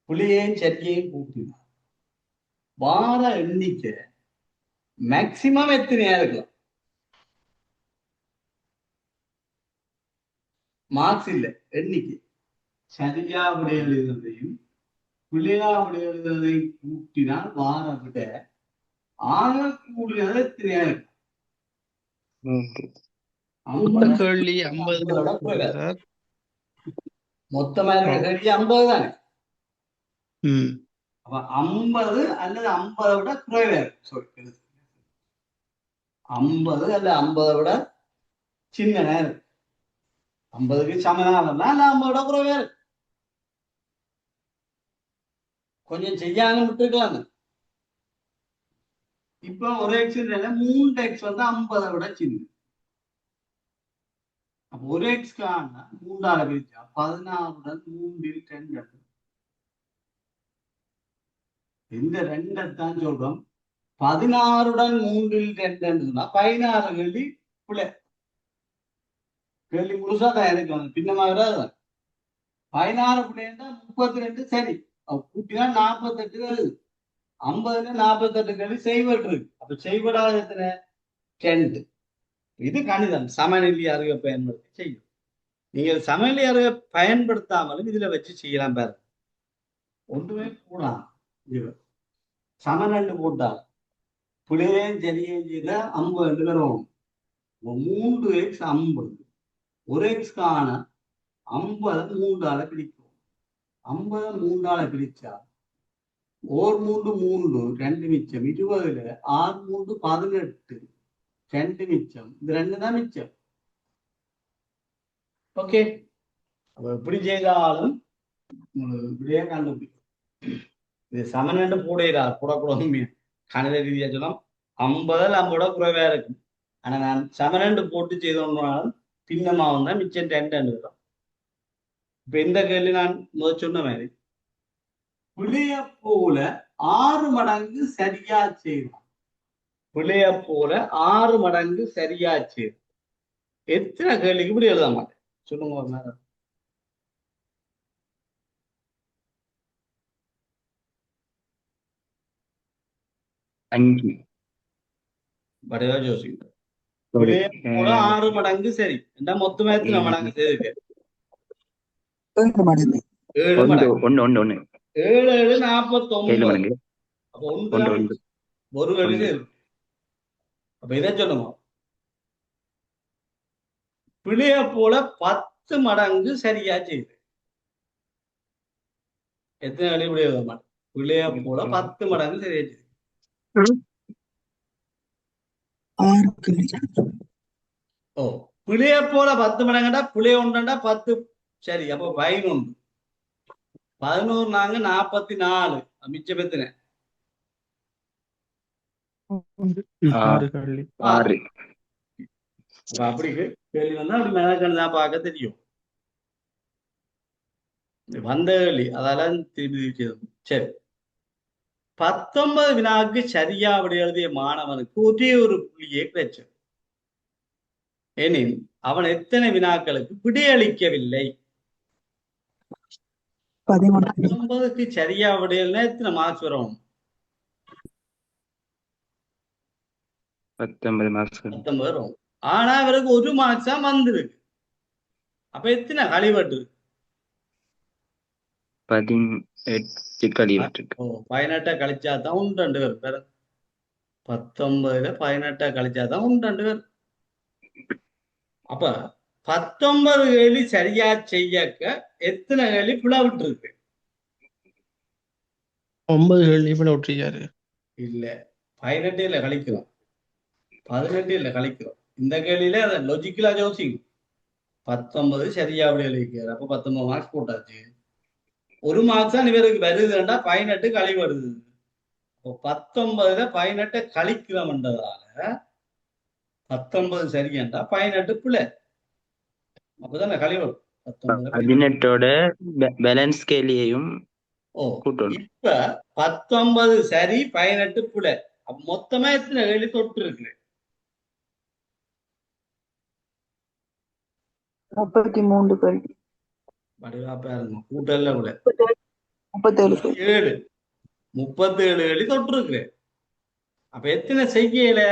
புள்ளியையும் சரியையும் கூட்டினார், வார எண்ணிக்கை மேக்சிமம் எத்தனையா இருக்கலாம்? மார்க்ஸ் இல்லை, எண்ணிக்கை. சரியா விட எழுதுறதையும் பிள்ளையா விட எழுதுறதையும் கூட்டினால் வார விட ஆக கூடியது எத்தனையா இருக்கும்? 3. கேள்வி 50 மொத்தமா கேள்வி 50 தானே. ம் அப்ப 50 அல்லது 50 விட குறைவா இருக்கும். சொல்லி 50 அல்லது 50 விட சின்ன நேரம் 50க்கு சமனாக அல்ல 50 விட குறைவா இருக்கு. கொஞ்சம் செய்யாம விட்டுருக்கலாம். இப்ப ஒரு எக்ஸ் 3x வந்து 50 விட சின்ன. அப்ப ஒரு எக்ஸ் காண 3ஆல பிரிச்சா 16 3 2. இந்த 2 தான் சொல்றோம். 16 3 2 சொன்னா 16 கேள்வி பிள்ளை. கேள்வி முழுசா தான் எனக்கு வந்து பின்னமா வராது. 16 பிள்ளைன்னா 32 சரி. கூட்டினா 48 வருது. 50ல 48 கேள்வி செய்வட்டு இருக்கு. அப்ப செய்வடாத எத்தனை? 2. இது கணிதம். சமநிலை அறிவை பயன்படுத்தி செய்யும். நீங்கள் சமநிலை அறிவை பயன்படுத்தாமலும் இதுல வச்சு செய்யலாம். பாரு, ஒன்றுமே கூடாது. சமநண்டு போட்டால் பிள்ளையும் சரியும் செய்த 50 வரும். 3x 50. ஒரு எக்ஸ் காண 50 3ஆல பிரிக்கும். 50 3ஆல பிரிச்சா 1 3 3 2 மிச்சம் 20ல 6 3 18 2 மிச்சம். இது 2 தான் மிச்சம். ஓகே, அப்ப எப்படி செய்தாலும் இப்படியே கண்டுபிடிக்கும். இது சமனண்டு போடையிடா கூட கூட கணித ரீதியா சொன்னா 50 நம்மளோட குறைவா இருக்கும். ஆனா நான் சமனண்டு போட்டு செய்தோம்னாலும் பின்னமா வந்தா மிச்சம் 2 வரும். இப்ப இந்த கேள்வி நான் முதல் சொன்ன மாதிரி பிள்ளைய போல 6 மடங்கு சரியா செய்யலாம். பிள்ளைய போல 6 மடங்கு சரியா செய்யும். எத்தனை கேள்விக்கு இப்படி எழுத மாட்டேன் சொல்லுங்க ஒரு நேரம். அஞ்சு வடிவா யோசிங்க. பிள்ளைய போல 6 மடங்கு சரி. என்ன மொத்தமா எத்தனை மடங்கு செய்திருக்கு? 7 மடங்கு. 7 ஒன்று மடங்கு. ஒன்று ஒன்று ஒன்று 7 7 7 49. மடங்கு அப்ப ஒன்று ஒன்று ஒன்று ஒரு கேள்வி ஒன்று. இருக்கு. அப்ப இதை சொல்லுங்க. பிள்ளைய போல 10 மடங்கு சரியா செய்யுது. எத்தனை கேள்வி இப்படி எழுத மாட்டேன். பிள்ளைய போல 10 மடங்கு சரியா செய்யுது. ஓ பிள்ளைய போல 10 மடங்குடா பிள்ளைய ஒன்றுண்டா 10 சரி. அப்ப 11. 11 நாங்க 44. மிச்சம் எத்தனை? 6 கேள்வி. 6 அப்ப அப்படி கேள்வி வந்தா அப்படி மெனக்கண்டு தான் பார்க்க தெரியும். வந்த கேள்வி அதெல்லாம் திருப்பி சரி. 19 வினாவுக்கு சரியா விடை எழுதிய மாணவனுக்கு ஒரே ஒரு புள்ளியே கிடைச்சது. எனில் அவன் எத்தனை வினாக்களுக்கு விடையளிக்கவில்லை? 19க்கு சரியா விடையல்னா எத்தனை மார்க்ஸ் வரும்? 19 மார்க்ஸ் 19 வரும். ஆனா அவருக்கு 1 மார்க்ஸா வந்திருக்கு. அப்ப எத்தனை கழிவட்டு? 18 கழிவற்றிருக்கு. 18 கழிச்சாதான் உண்டு 2 பேர். 19ல 18 கழிச்சாதான் உண்டு 2 பேர். அப்ப 19 கேள்வி சரியா செய்யக்க எத்தனை கேள்வி பிளவிட்டு இருக்கு? 9 கேள்வி பிள்ளை விட்டுருக்காரு. இல்ல 18 கழிக்கிறோம். 18 கழிக்கிறோம். இந்த கேள்வியில அதை லொஜிக்கலா யோசிக்கும். 19 சரியா விட எழுதிக்கிறார். அப்ப 19 மார்க்ஸ் போட்டாச்சு. 1 மார்க்ஸ் தான் இவருக்கு வருதுன்னா 18 கழி வருது. 19ல 18 கழிக்கிறோம்ன்றதால 19 சரியாண்டா 18 பிள்ளை. அப்பதானே கழி வரும். 18ஓட பேலன்ஸ் கேள்வியையும் கூட்டணும். இப்ப 19 சரி 18 பிள்ளை. மொத்தமா எத்தனை கேள்வி தொட்டு இருக்கு? 33 கேள்வி. வடிவா பாருங்க கூட்டல்ல பிள்ளை 37 37 கேள்வி தொட்டு இருக்கு. அப்ப எத்தனை செய்யல?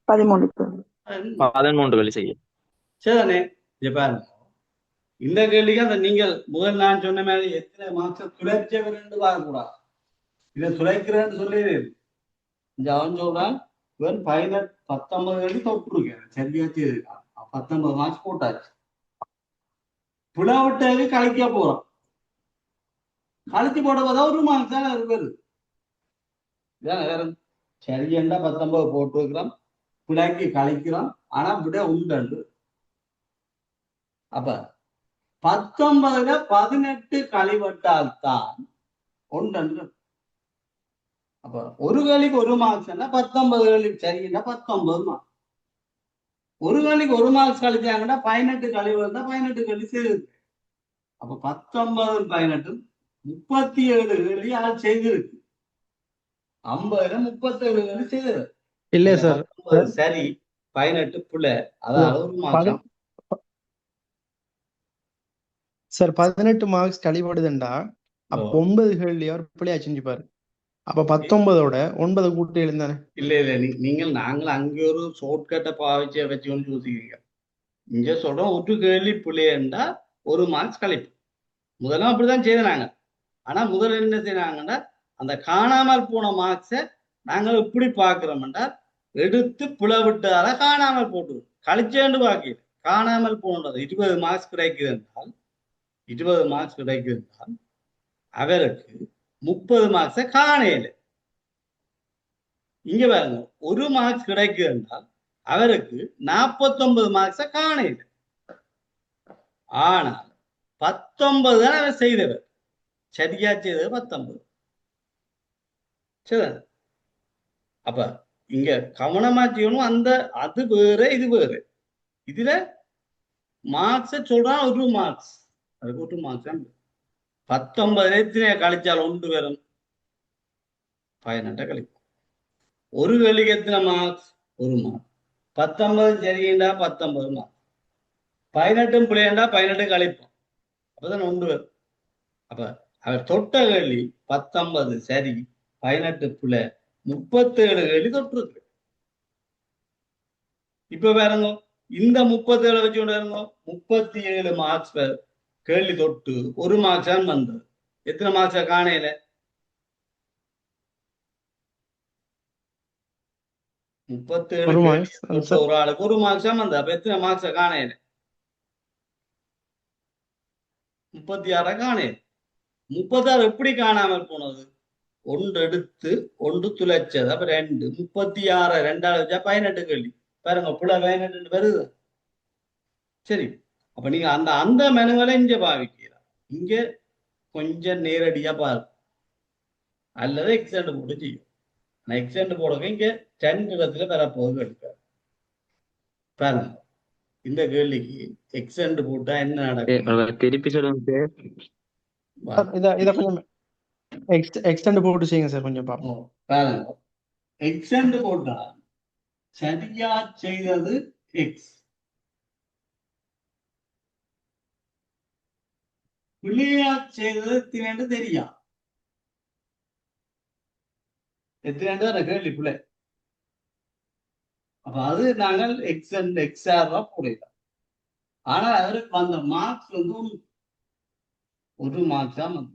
13 கேள்வி. 13 கேள்வி செய்ய. சரிதானே? இங்க பாருங்க இந்த கேள்விக்கு அந்த நீங்கள் முதல் நான் சொன்ன மாதிரி எத்தனை மார்க்ஸ் துளைச்சவர்ன்னு பார்க்கக்கூடாது. இதை துளைக்கிறேன்னு சொல்லி இங்க அவன் சொல்றான் இவன் 19 கேள்வி தொட்டுருக்கேன் சரியாச்சு இருக்கான். 19 மார்க்ஸ் போட்டாச்சு. புலவிட்டு கழிக்க போறோம். கழிச்சு போட்டதான் 1 மார்க்ஸ் தான் வருது. இதான் வேற சரியண்டா 19 போட்டு வைக்கிறோம். பிள்ளைக்கு கழிக்கிறோம். ஆனா விட உண்டு. அப்ப 19ல 18 கழிவட்டால்தான் உண்டு. அப்ப ஒரு கேள்விக்கு 1 மார்க்ஸ்னா 19 கேள்விக்கு சரின்னா 19 மார்க்ஸ். ஒரு கேள்விக்கு 1 மார்க்ஸ் கழிச்சாங்கன்னா 18 கழிவுன்னா 18 கேள்வி செய்திருக்கு. அப்ப 19 18 37 கேள்வி ஆள் செய்திருக்கு. 50ல 37 கேள்வி செய்திருக்கு. இல்ல சார், சரி 18 பிள்ளை அதாவது 1 மார்க்ஸ். சார் 18 மார்க்ஸ் கழிபடுதுண்டா அப்ப 9 கேள்வி அவர் பிள்ளையா செஞ்சுப்பாரு. அப்ப 19ஓட 9 கூட்டி எழுந்தானே. இல்ல நாங்கள் அங்கே ஒரு ஷார்ட்கட்டை பாவிச்சு வச்சுக்கொண்டு யோசிக்கிறீங்க. இங்க சொல்றோம் ஒரு கேள்வி பிள்ளைண்டா 1 மார்க்ஸ் கழிப்பு. முதல்ல அப்படிதான் செய்தாங்க. ஆனா முதல்ல என்ன செய்யறாங்கன்னா அந்த காணாமல் போன மார்க்ஸை நாங்கள் எப்படி பார்க்கிறோம்டா எடுத்து பிளவிட்டால காணாமல் போட்டு கழிச்சேண்டு பாக்கி காணாமல் போனது 20 மார்க்ஸ் கிடைக்குது என்றால் 20 மார்க்ஸ் கிடைக்குது என்றால் அவருக்கு 30 மார்க்ஸை காணையில. இங்க பாருங்க 1 மார்க்ஸ் கிடைக்குது என்றால் அவருக்கு 49 மார்க்ஸை காணையில. ஆனால் 19 தான் அவர் செய்தவர். சரியா செய்தது 19. சரி, அப்ப இங்க கவனமா செய்யணும். அது வேற இது வேற. இதுல மார்க்ஸ சொல்றான் 1 மார்க்ஸ், அதுக்கு 1 மார்க்ஸ் தான். 19 எத்தனை கழிச்சால் 1 வரும், 18 கழிப்போம். ஒரு கேள்விக்கு எத்தனை மார்க்ஸ், 1 மார்க். 19 சரிண்டா 19 மார்க், 18 பிள்ளைண்டா 18 கழிப்போம், அப்பதான் 1 வரும். அப்ப அவர் தொட்ட கேள்வி 19 சரி, 18 பிள்ளை, 37 கேள்வி தொட்டிருக்கு. இப்ப பாருங்க, இந்த 37 வச்சுக்கொண்டு பாருங்க, 37 மார்க்ஸ் கேள்வி தொட்டு 1 மார்க்ஸ் தான் வந்தது. எத்தனை மார்க்ஸ காணையில, 37 ஒரு கேள்வி மார்க்ஸ் தொட்ட ஒரு ஆளுக்கு 1 மார்க்ஸ் தான் வந்தது. அப்ப எத்தனை மார்க்ஸ காணையில, 36 காணையில. 36 எப்படி காணாமல் போனது, 1 எடுத்து 1 துளைச்சது, அப்ப 2, 36 2ஆல வச்சா 18 கேள்வி. பாருங்க புள்ள 18 வருது. சரி, அப்ப நீங்க அந்த மெனுவலை இங்க பாவிக்கிறா, இங்க கொஞ்சம் நேரடியா பாருங்க, அல்லது எக்ஸெண்ட் போட்டு செய்யும். ஆனா எக்ஸெண்ட் போடுங்க, இங்க 2 இடத்துல பெறப்போகுது எடுக்க. பாருங்க, இந்த கேள்விக்கு எக்ஸெண்ட் போட்டா என்ன நடக்கும், திருப்பி சொல்லுங்க சார். இத கொஞ்சம் எக்ஸ்டெண்ட் போட்டு செய்யுங்க சார், கொஞ்சம் பாப்போம். பாருங்க, எக்ஸெண்ட் போட்டா சரியா செய்தது எக்ஸ், பிள்ளையா செய்தது எத்தனை தெரியா, எத்தனை கேள்வி பிள்ளை. அப்ப அது நாங்கள் எக்ஸெண்ட் எக்ஸ்ஆர் போடலாம். ஆனா அவருக்கு வந்த மார்க்ஸ் வந்து 1 மார்க்ஸ் தான் வந்து,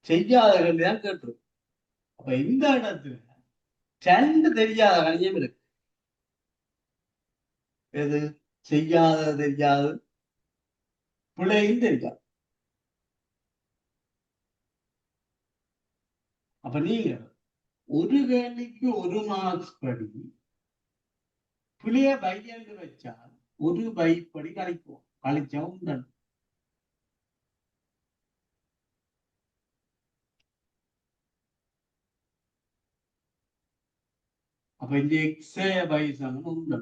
செய்யாத கேள்வி தான் கேட்டிருக்கும். அப்ப இந்த இடத்துல 2 தெரியாத கணியம் இருக்கு. எது தெரியாது, பிள்ளையும் தெரியாது. அப்ப நீங்க ஒரு கேள்விக்கு 1 மார்க்ஸ் படி பிள்ளைய பையன்னு வச்சால் 1 படி கழிப்போம், கழிச்சா உண்டு. அப்ப இந்த எக்ஸே பை சமன் உண்டு,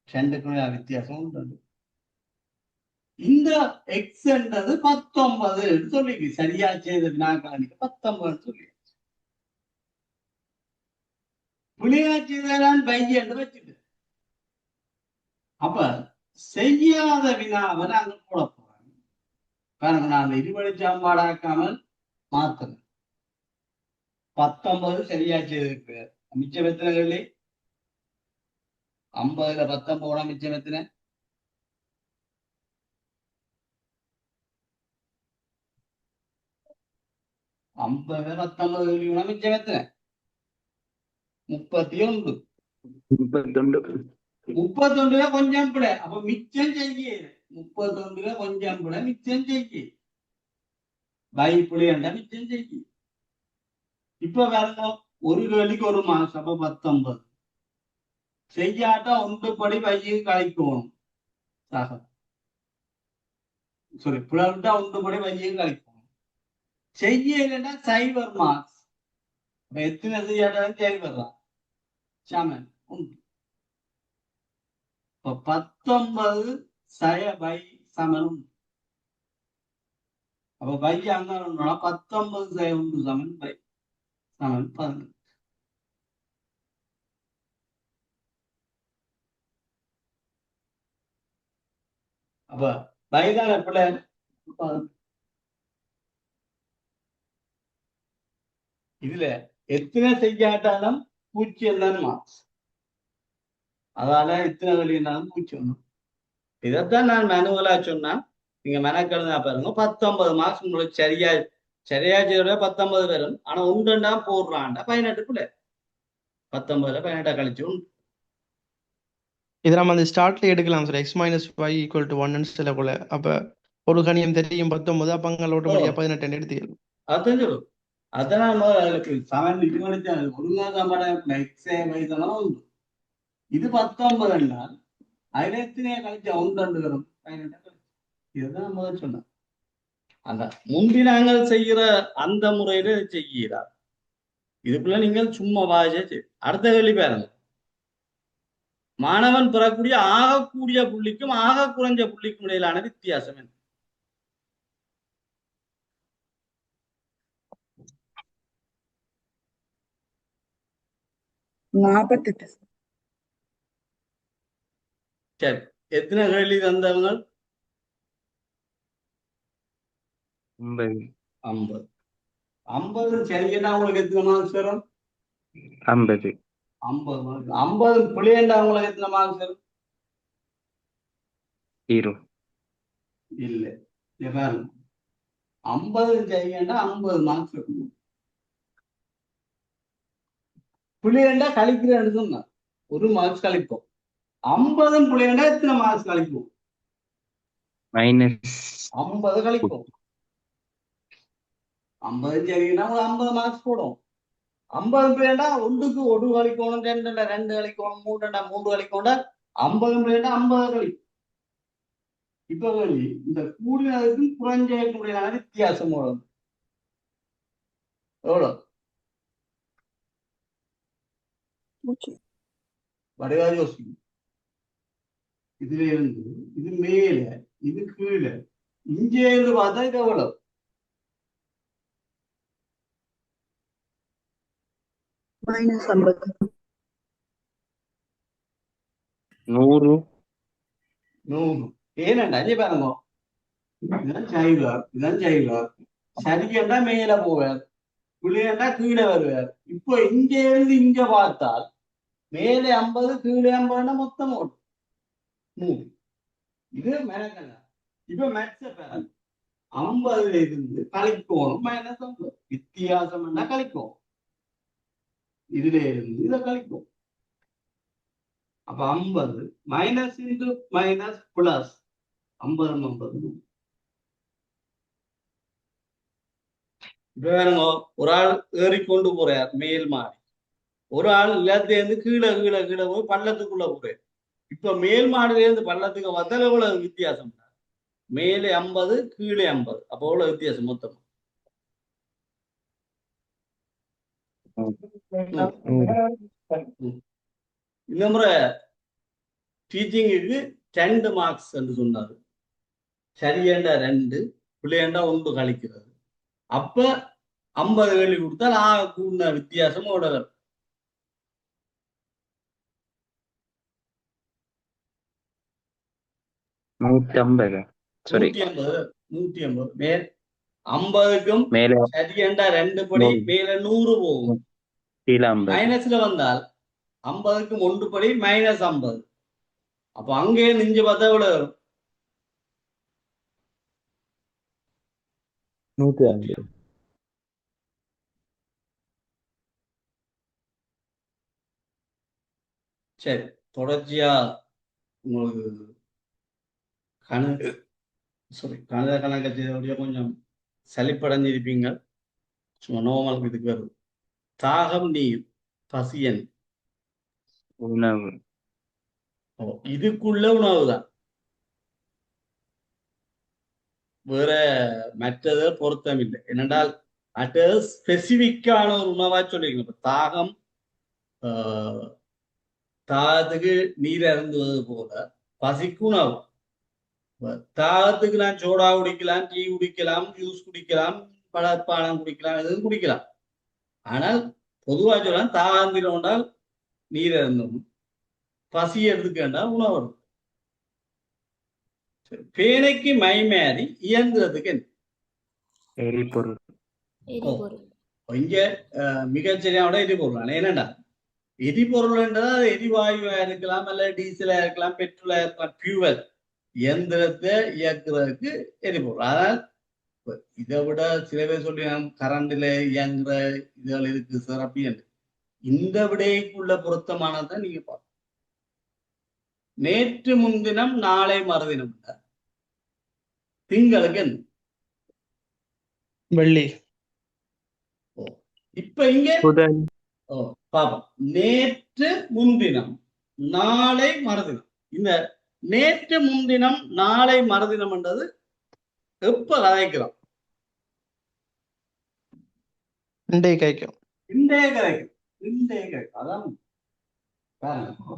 2க்குள்ள வித்தியாசம் உண்டு. இந்த எக்ஸ் என்றது 19 சொல்லி சரியா செய்த வினாக்களுக்கு 19 சொல்லி, பிள்ளையா செய்தான் பை என்று வச்சுட்டு, அப்ப செய்யாத வினாவை நாங்க போட போறோம். பாருங்க, நான் இருவழி சாம்பாடாக்காமல் மாத்துறேன். 19 சரியா செய்திருக்கு, மிச்சம் எத்தனை கேள்வி, 50ல 19 மிச்சம் எத்தனை, 50 19 கேள்வி மிச்சம் எத்தனை, 31. 31 கொஞ்சம் பிள்ளை, அப்ப மிச்சம் செய்ய 31 கொஞ்சம் பிள்ளை, மிச்சம் செய்ய பை பிள்ளைண்டா மிச்சம் செய்ய. இப்ப வேற ஒரு கேள்விக்கு 1 மார்க்ஸ், அப்ப 19 செய்யாட்டா 1 படி பையு கழிக்கணும், சாரி பிள்ளைண்டா 1 படி பையு கழிக்கணும். செய்யலைன்னா 0 மார்க்ஸ். எத்தனை செய்யாட்டாலும் 0 சாமன் உண்டு. இப்ப 19 பை சமன் உண்டு. அப்ப பை அங்க 19 உண்டு சமன் பை சமன் 18. அப்ப பைதான் எப்படி இதுல எத்தனை செய்யாட்டாலும் 0 தான் மார்க்ஸ். அதால எத்தனை வெளியினாலும் 0. இதைத்தான் நான் மேனுவலா சொன்னா, நீங்க மெனக்கெழுந்தா பாருங்க, 19 மார்க்ஸ் உங்களுக்கு சரியா செய்ய 19 வரும். ஆனா உண்டுண்டா போடுறான்டா 18 19 18 கழிச்சு உண்டு. இதை நம்ம அந்த ஸ்டார்ட்ல எடுக்கலாம் சார், x - y = 1 சில போல. அப்ப ஒரு கணியம் தெரியும் 19, அப்ப அங்க ஆட்டோமேட்டிக்கா 18 எடுத்துக்கலாம். அதான் சொல்லும். அதனால அதுக்கு சமன் இது ஒழுங்காக எக்ஸே வயதெல்லாம் உண்டு. இது 19 என்றால் அதுல எத்தனையா கழிச்சா 1 வரும், 18 கழிச்சு. இதுதான் முதல் சொன்னேன். அந்த முந்தி நாங்கள் செய்கிற அந்த முறையில செய்கிறார். இதுக்குள்ள நீங்கள் சும்மா வாஜ. அடுத்த கேள்வி பாருங்க. மாணவன் பெறக்கூடிய ஆகக்கூடிய புள்ளிக்கும் ஆக குறைஞ்ச புள்ளிக்கும் இடையிலான வித்தியாசம் என்ன? நாற்பத்தெட்டு. சரி, எத்தனை கேள்வி தந்தவங்க? 50. 50. 50 சரியா உங்களுக்கு எத்தனை மார்க்ஸ் வரும்? 50. 50 மார்க். 50 பிள்ளைண்டா உங்களுக்கு எத்தனை மார்க்ஸ் வரும்? 0. இல்ல, இங்க பாருங்க. 50 சரியாண்டா 50 மார்க்ஸ் வரும். பிள்ளைண்டா கழிக்கிறேன்னு சொன்னா 1 மார்க்ஸ் கழிப்போம். 50 பிள்ளைண்டா எத்தனை மார்க்ஸ் கழிப்போம்? -50 கழிப்போம். 50 சரின்னா 50 மார்க்ஸ் போடும். 50 பிள்ளைண்டா 1க்கு 1 கழிக்கணும், 2ல 2 கழிக்கணும், 3ண்டா 3 கழிக்கணும். 50 பிள்ளைண்டா 50 கழிக்கும். இப்ப கேள்வி, இந்த கூடினதுக்கும் குறைஞ்சதுக்கும் இடையிலான வித்தியாசம் வரும் எவ்வளவு? வடிவா யோசிக்கும். இதுல இருந்து இது மேல, இது கீழே, இங்கே இருந்து பார்த்தா இது எவ்வளவு? -50. 100. 100. ஏனண்டா இங்கே பாருங்க, இதுதான் சைவார், இதுதான் சைவார். சரியா மேல போவார், புள்ளியண்டா கீழே வருவார். இப்போ இங்க இருந்து இங்க பார்த்தால் மேலே 50 கீழே 50 மொத்தம் 100. இது மேலக்கல்ல. இப்ப மேட்ச பாருங்க, 50ல இருந்து கழிக்கணும் -50. வித்தியாசம் என்ன கழிக்கும், இதுல இருந்து இதை கழிக்கும். அப்ப 50 மைனஸ் இன்டு மைனஸ் பிளஸ் 50 50. இப்ப வேணுங்க, ஒரு ஆள் ஏறிக்கொண்டு போறார் மேல் மாடி, ஒரு ஆள் நிலத்திலிருந்து கீழே கீழே கீழே போய் பள்ளத்துக்குள்ள போறார். இப்ப மேல் மாடியில இருந்து பள்ளத்துக்கு வந்தால் எவ்வளவு வித்தியாசம்? மேலே 50 கீழே 50. அப்போ எவ்வளவு வித்தியாசம் மொத்தம்? 100. இந்த முறை டீச்சிங்குக்கு 2 மார்க்ஸ் என்று சொன்னாரு. சரியேண்டா 2, பிள்ளையண்டா 1 கழிக்கிறது. அப்ப 50 கேள்வி கொடுத்தால் கூடின வித்தியாசம் எவ்வளவு? 150. சாரி, 150. மேல் 50க்கும் மேலே சரியேண்டா 2 படி மேல 100 போகும். கீழே 50. மைனஸ்ல வந்தால் 50க்கும் 1 படி -50. அப்ப அங்கே நெஞ்சு பார்த்தா எவ்வளவு வரும்? 150. சரி, தொடர்ச்சியா உங்களுக்கு கணித கணக்கு செய்தபடியா கொஞ்சம் சலிப்படைஞ்சிருப்பீங்க. சும்மா நோமல் இதுக்கு வருது. தாகம், நீர், பசியன், உணவு. இதுக்குள்ள உணவு தான், வேற மற்றது பொருத்தம் இல்லை. என்னென்றால் மற்றது ஸ்பெசிபிக்கான ஒரு உணவா சொல்லிருக்கீங்க. இப்ப தாகம், தாகத்துக்கு நீர் அருந்துவது போல பசிக்கு உணவு. தாகத்துக்கு நான் சோடா குடிக்கலாம், டீ குடிக்கலாம், ஜூஸ் குடிக்கலாம், பழப்பானம் குடிக்கலாம், எதுவும் குடிக்கலாம். ஆனால் பொதுவா சொல்லலாம், தாகம் தீரண்டால் நீர் அருந்தும், பசி எடுத்துக்கண்டால் உணவு. பேனைக்கு மைமாரி இயந்திரத்துக்கு என்ன? எரிபொருள். இங்க மிகச்சரியான எரிபொருள். ஏனண்டா எரிபொருள் என்றால் எரிவாயுவா இருக்கலாம், அல்ல டீசலா இருக்கலாம், பெட்ரோலா இருக்கலாம். பியூவல் இயந்திரத்தை இயக்குறதுக்கு எரிபொருள். ஆனால் இதை விட சில பேர் சொல்லி கரண்டில இயங்குற இதுகள் இருக்கு சிறப்பு என்று. இந்த விடைக்குள்ள பொருத்தமானதான் நீங்க பார்க்க. நேற்று முன்தினம் நாளை மறுதினம் திங்களுக்கு என்ன? வெள்ளி. இப்ப இங்க பாப்போம். நேற்று முன்தினம் நாளை மறுதினம். இந்த நேற்று முன்தினம் நாளை மறுதினம் என்றது எப்ப கதைக்கிறோம்? இன்றைய கைக்கும் இன்றைய கதைக்கிறோம். இன்றைய கதைக்கும். அதான் பாருங்க.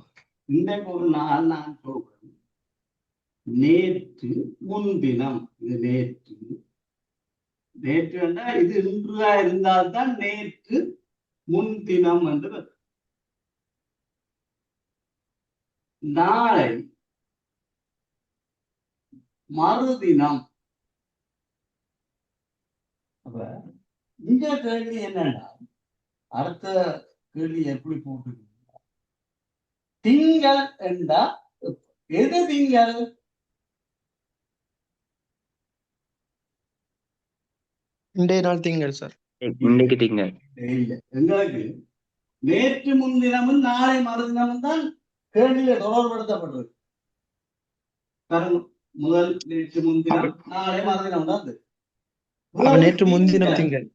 இன்றைக்கு ஒரு நாள் நான் சொல்றேன். நேற்று முன்தினம். இது நேற்று. நேற்று என்றால் இது இன்றா இருந்தால்தான் நேற்று முன்தினம் என்று வரும். நாளை மறுதினம். அப்ப இந்த கேள்வி என்னன்னா, அடுத்த கேள்வி எப்படி போட்டு திங்கள் என்றா எது திங்கள்? இன்றைய நாள் திங்கள் சார். இன்னைக்கு திங்கள். இல்ல, எங்களுக்கு நேற்று முன்தினமும் நாளை மறுதினமும் தான் கேள்வியில தொடர்படுத்தப்படுறது. முதல் நேற்று முன்தினம் நாளை மறுதினம் தான் அது. அப்ப நேற்று முன்தினம் திங்கள்.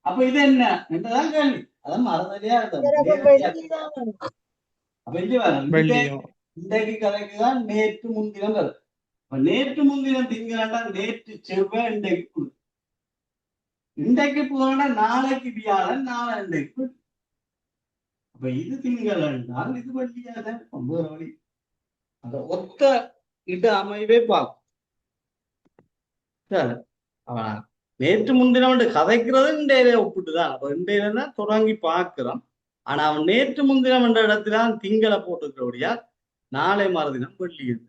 அப்ப இது என்ன என்றதான் கேள்வி. அதான் மறந்ததையா அப்ப வெள்ளியும் இன்றைக்கு கதைக்குதான் நேற்று முன்தினம் வருது. நேற்று முன்தினம் திங்கள்னா நேற்று செவ்வாய், இன்றைக்கு இன்றைக்கு போனா நாளைக்கு வியாழன், நாளை இன்றைக்கு. அப்ப இது திங்கள் என்றால் இது வெள்ளியாதான் வேற வழி. அந்த ஒத்த இட அமைவே பார்க்கும். அவன் நேற்று முன்தினம் கதைக்கிறது இன்றைய ஒப்பிட்டுதான். அப்ப இன்றைய தொடங்கி பார்க்கிறோம். ஆனா அவன் நேற்று முன்தினம் என்ற இடத்துல திங்களை போட்டுக்கிறபடியா நாளை மறுதினம் வெள்ளி இருந்தான்.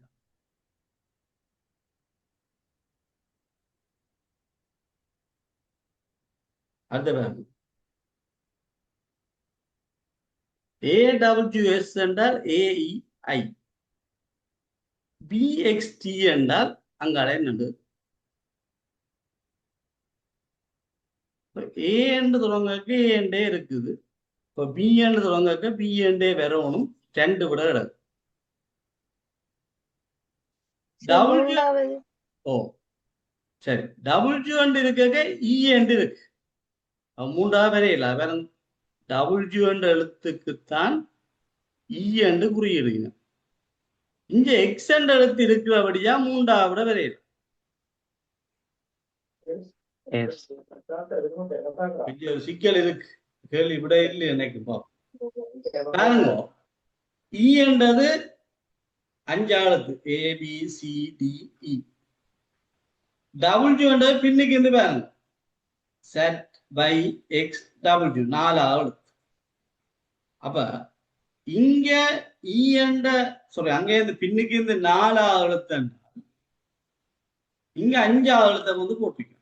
அடுத்த AWS என்றால் AEI, BXT என்றால் அங்காலே நண்டு. A என்று தொடங்கக்கு A என்றே இருக்குது. இப்போ B என்று தொடங்கக்கு B என்றே வரணும். 2 விட கிடக்கு. ஓ சரி, W என்று இருக்க E என்று இருக்கு. மூன்றாவது வரையில வேற W என்ற எழுத்துக்குத்தான் E என்று குறியிடுங்க. இங்க X என்ற எழுத்து இருக்கிறபடியா மூன்றாவது வரையில. சிக்கல் இருக்கு. கேள்வி விட இல்லை எனக்கு. பாருங்க, E என்றது 5 எழுத்து ABCDE. W என்றது பின்னுக்கு இருந்து பாருங்க ZYXW 4 எழுத்து. அப்ப இங்க E என்ற அங்க இருந்து பின்னுக்கு இருந்து 4 எழுத்து, இங்க 5 எழுத்தை வந்து போட்டுக்கணும்.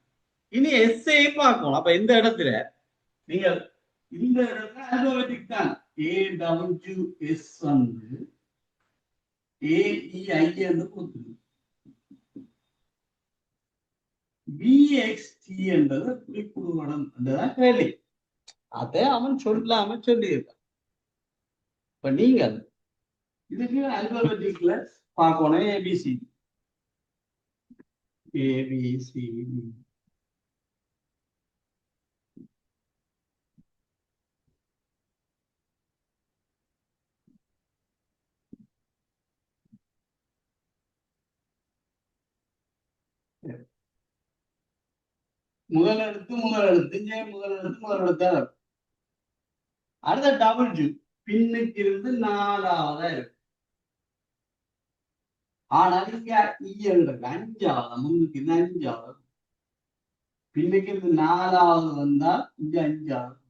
இனி எஸ்ஐ பார்க்கணும். அப்ப இந்த இடத்துல நீங்கள் இந்த இடத்துல அல்பாபெட்டிக் தான். AWS வந்து AEI என்று போட்டுக்கணும். BXT என்றது குறிப்பிடுவடம் என்றதான் கேள்வி. அதை அவன் சொல்லாம சொல்லியிருக்கான். இப்ப நீங்கள் இதுக்கு அல்பாபெட்டிக்ல பார்க்கணும். ABCD முதல் எழுத்து முதல் எழுத்து. அடுத்த W பின்னுக்கு இருந்து 4ஆவதா இருக்கு. ஆனால் இங்க இயல்றது 5ஆவது, முன்னுக்கு 5ஆவது, பின்னுக்கு இருந்து 4ஆவது வந்தால் இங்க 5ஆவது.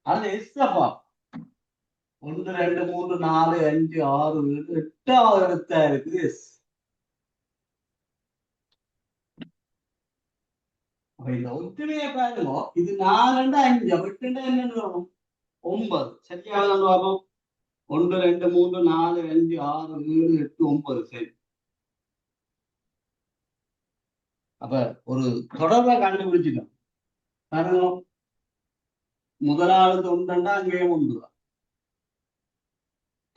அது எஸ்ஸப்பா 1 2 3 4 5 6 7 8ஆவது எழுத்தா இருக்குது எஸ். இந்த ஒற்றுமையை பாருங்க. இது 4 5 8 என்னன்னு வரும் 9. சரியாக பார்ப்போம். 1 2 3 4 5 6 7 8 9. சரி, அப்ப ஒரு தொடர்பை கண்டுபிடிச்சிட்டோம். காரணம் முதலாவது 1 அங்கே 1,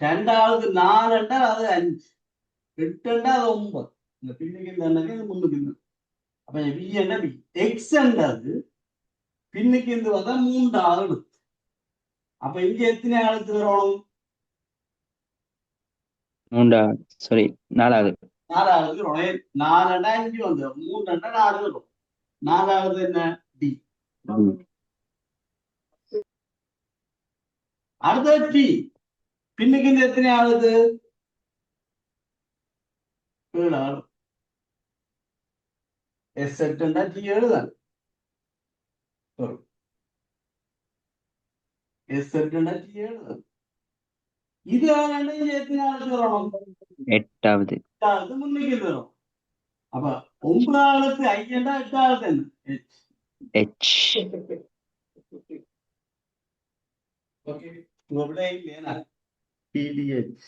2வது 4 அது 5, 8 அது 9. இந்த பின்னுக்கு இந்த முன்னுக்கு. அப்ப V என்ன V X என்றது பின்னுக்கு இருந்து வந்தா 3ஆவது எழுத்து. அப்ப இங்க எத்தனை எழுத்து வரணும்? 4ஆவது. நாலாவது நாலண்டா 5 வந்து 3 4 வரும். நாலாவது என்ன டி. அடுத்தது டி. பின்னுக்கு இந்த எத்தனை ஆகுது 7 ஆகும். எஸ் செட்டுண்டா டி 7 தான். எஸ் செட்டுண்டா டி 7 தான். இது எத்தனை ஆகுது வரும் 8வது. முன்னுக்கு வரும். அப்ப 9வது ஐயண்டா 8வது என்ன H. ஓகே ഇവിടെ இல்லையா PDH.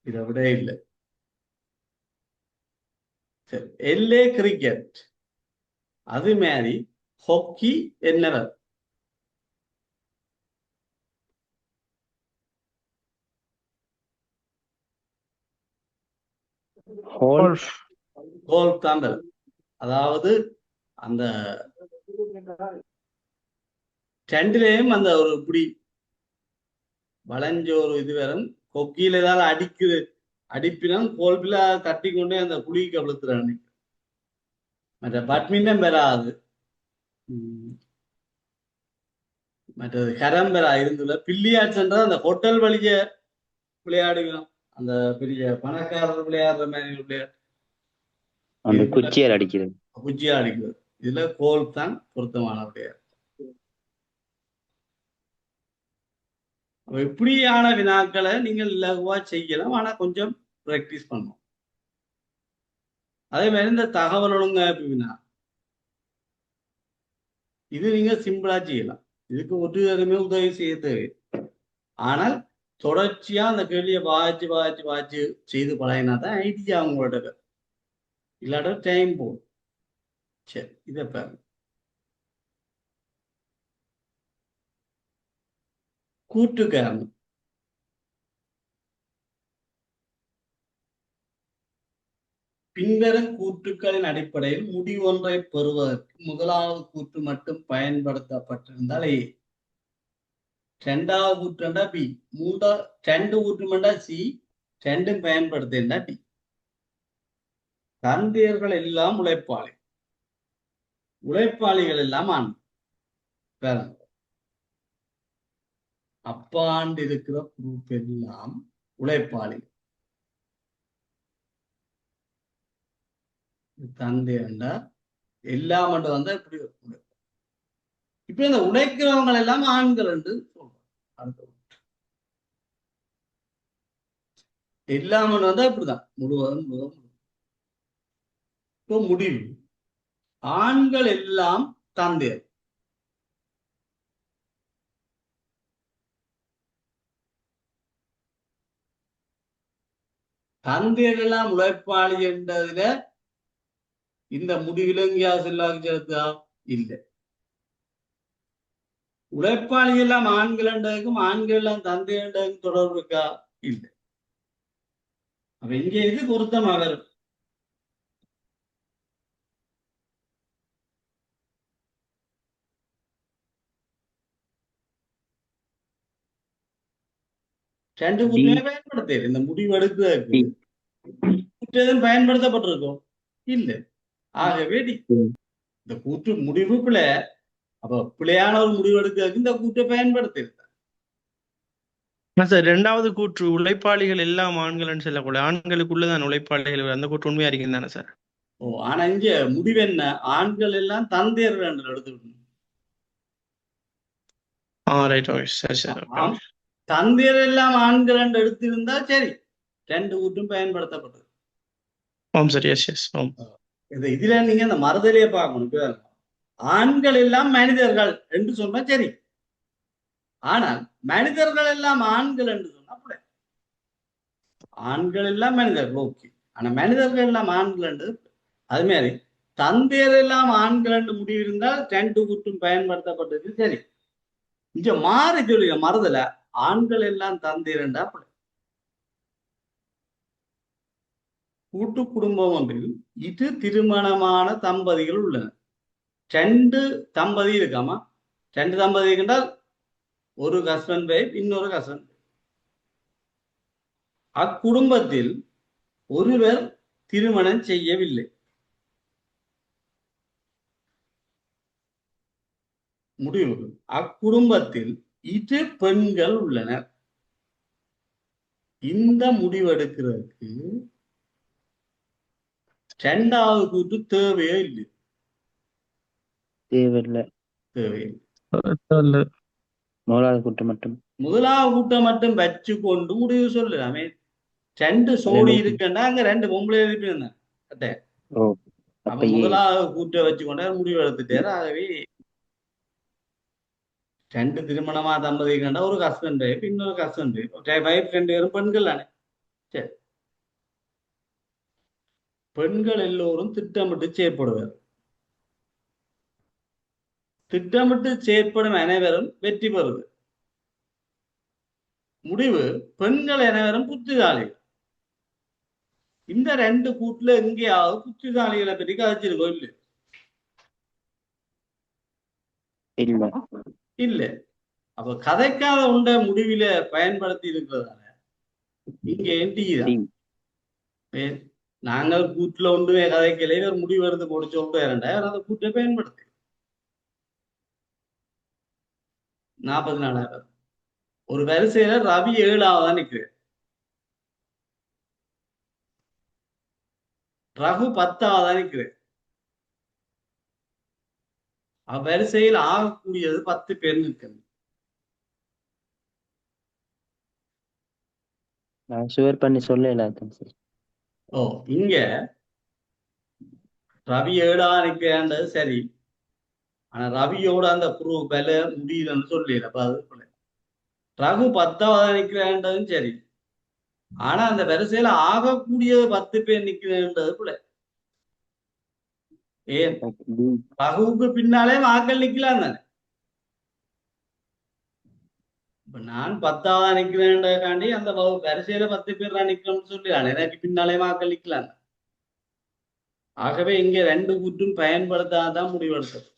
இது அப்படியே இல்லை. சரி எல்ஏ கிரிக்கெட் அது மாதிரி ஹாக்கி என்னவர் Golf. கோல்ஃப் தான் வரும். அதாவது அந்த ரெண்டுலேயும் அந்த ஒரு இப்படி வளைஞ்ச ஒரு இது வரும். கொக்கியில ஏதாவது அடிப்பினா கோல்ஃபில தட்டி கொண்டே அந்த குழிக்கு அழுத்துறாங்க. மற்ற பேட்மிண்டன் பெறாது. மற்றது கரம் பெறா இருந்துள்ள பில்லியாட்ஸ்ன்றது அந்த ஹோட்டல் வழிய விளையாடுவோம். அந்த பெரிய பணக்காரர் விளையாடுற மாதிரி விளையாடு அந்த குச்சியால் அடிக்கிறது. குச்சியா அடிக்கிறது. இதுல கோல் தான் பொருத்தமான விளையாடு. இப்படியான வினாக்களை நீங்கள் இலகுவா செய்யலாம். ஆனா கொஞ்சம் பிராக்டிஸ் பண்ணணும். அதே மாதிரி இந்த தகவல் ஒழுங்கமைப்பு வினா இது நீங்க சிம்பிளா செய்யலாம். இதுக்கு ஒருவருமே உதவி செய்ய தேவை. ஆனால் தொடர்ச்சியா அந்த கேள்வியை வாய்ச்சி செய்து பழகினா தான் ஐடியா அவங்களோட. இல்லாட்ட டைம் போகும். சரி இதை பாருங்க. கூட்டு காரணம் பின்வரும் கூற்றுக்களின் அடிப்படையில் முடிவு ஒன்றை பெறுவதற்கு முதலாவது கூற்று மட்டும் பயன்படுத்தப்பட்டிருந்தால் ஏ, இரண்டாவது கூற்றுண்டா பி, ரெண்டு கூற்றுமெண்டா சி, ரெண்டும் பயன்படுத்தா டி. தந்தையர்கள் எல்லாம் உழைப்பாளிகள் எல்லாம் ஆண். அப்பாண்டு இருக்கிற குரூப் எல்லாம் உழைப்பாளிகள். தந்தையண்டா எல்லாம் வந்து இப்படி இப்ப இந்த உழைக்கிறவங்க எல்லாம் ஆண்கள் என்று சொல்றோம். எல்லாம் வந்தா இப்படிதான் முழுவதும். இப்போ முடிவு ஆண்கள் எல்லாம் தந்தையர். தந்தையர் எல்லாம் உழைப்பாளி என்றதுல இந்த முடிவில் எங்கேயா செல்லாக சேர்த்தா இல்லை. உழைப்பாளி எல்லாம் ஆண்கள் என்றதுக்கும் ஆண்கள் எல்லாம் தந்தை என்றதுக்கும் தொடர்பு இருக்கா இல்லை. அப்ப இங்க இது பொருத்தமாக வரும். ரெண்டு கூற்றுமே பயன்படுத்த இந்த முடிவு எடுக்கிறதுக்கு பயன்படுத்தப்பட்டிருக்கும் இல்லை. ஆகவே இந்த கூற்று முடிவு பிள்ளை. அப்ப பிள்ளையான ஒரு முடிவு எடுக்கிறதுக்கு இந்த கூற்றை பயன்படுத்தியிருக்க. சார் இரண்டாவது கூற்று உழைப்பாளிகள் எல்லாம் ஆண்கள் சொல்லக்கூடாது. ஆண்களுக்குள்ளதான் உழைப்பாளிகள். அந்த கூற்று உண்மையா இருக்குன்னு தானே சார்? ஓ ஆனா இங்க முடிவு என்ன ஆண்கள் எல்லாம் தந்தையர்கள் என்று எடுத்துக்கணும். தந்தையர் எல்லாம் ஆண்கள் என்று எடுத்திருந்தா சரி ரெண்டு கூற்றும் பயன்படுத்தப்பட்டது. இதுல நீங்க இந்த மறுதலையை பார்க்கணும். ஆண்கள் எல்லாம் மனிதர்கள் என்று சொன்னா சரி. ஆனால் மனிதர்கள் எல்லாம் ஆண்கள் என்று சொன்னா ஆண்கள் எல்லாம் மனிதர்கள் ஓகே. ஆனா மனிதர்கள் எல்லாம் ஆண்கள் என்று அது மாதிரி தந்தையர் எல்லாம் ஆண்கள் என்று முடிவு இருந்தால் ரெண்டு கூற்றும் பயன்படுத்தப்பட்டது சரி. இங்க மாறி சொல்லுங்க மறுதல ஆண்கள் எல்லாம் தந்தையர் என்றா கூட்டு குடும்பம் ஒன்றில் இது திருமணமான தம்பதிகள் உள்ளன. ரெண்டு தம்பதி இருக்காமா. ரெண்டு தம்பதி இருக்கின்றால் ஒரு ஹஸ்பண்ட் வைஃப், இன்னொரு ஹஸ்பண்ட். அக்குடும்பத்தில் ஒருவர் திருமணம் செய்யவில்லை. முடிவு, அக்குடும்பத்தில் 2 பெண்கள் உள்ளனர். இந்த முடிவெடுக்கிறதுக்கு 2வது கூட்டு தேவையே இல்லை. தேவையில்லை. தேவையில்லை. முதலாவது கூட்டம் மட்டும். முதலாவது கூட்டம் மட்டும் வச்சு கொண்டு முடிவு சொல்லலாமே. 2 சோடி இருக்குன்னா அங்க 2 பொம்பளை இருப்பேன். ஓ, அப்ப அப்ப முதலாவது கூட்டை வச்சு கொண்டு முடிவு எடுத்துட்டாரு. ஆகவே 2 திருமணமா தம்பதிக்கண்டா ஒரு ஹஸ்பண்ட் வைஃப், இன்னொரு ஹஸ்பண்ட் வைஃப் 2 பேரும் பெண்கள் தானே. சரி, பெண்கள் எல்லோரும் திட்டமிட்டு செயற்படுவார். திட்டமிட்டு செயற்படும் அனைவரும் வெற்றி பெறுவது. முடிவு, பெண்கள் அனைவரும் புத்திசாலிகள். இந்த 2 கூட்டுல எங்கேயாவது புத்திசாலிகளை பற்றி கதைச்சிருக்கோம் இல்லை? இல்ல. இல்ல. அப்ப கதைக்காத உண்ட முடிவில பயன்படுத்தி இருக்கிறதால இங்க என்டிதான். நாங்கள் கூட்டுல ஒன்றுமே கதைக்கல, இவர் முடிவு எடுத்து போட்டு சொல்றாரு, அந்த கூட்டை பயன்படுத்தி 44,000. ஒரு வரிசையில ரவி 7ஆவதா நிற்கிறார், ரகு 10ஆவதா நிற்கிறார். அவ்வரிசையில் ஆகக்கூடியது 10 பேர் நிற்கிறது. நான் ஷுவர் பண்ணி சொல்லல. ஓ, இங்க ரவி 7ஆ நிற்கிறது சரி. ஆனா ரவியோட அந்த குரு பல முடியுதுன்னு சொல்லல. அப்ப அது ரகு 10ஆவதா நிற்கிறதும் சரி. ஆனா அந்த வரிசையில ஆகக்கூடியது 10 பேர் நிற்கிறதுன்றது கூட ஏன் ரகுவுக்கு பின்னாலே ஆக்கள் நிக்கலாம் தானே. இப்ப நான் 10ஆவதா நிற்கிறேன்டாண்டி அந்த வரிசையில 10 பேர் தான் நிக்கணும்னு சொல்லிடுறான், எனக்கு பின்னாலே ஆக்கள் நிக்கலாம். ஆகவே இங்க 2 கூட்டும் பயன்படுத்தாதான் முடிவெடுத்தது.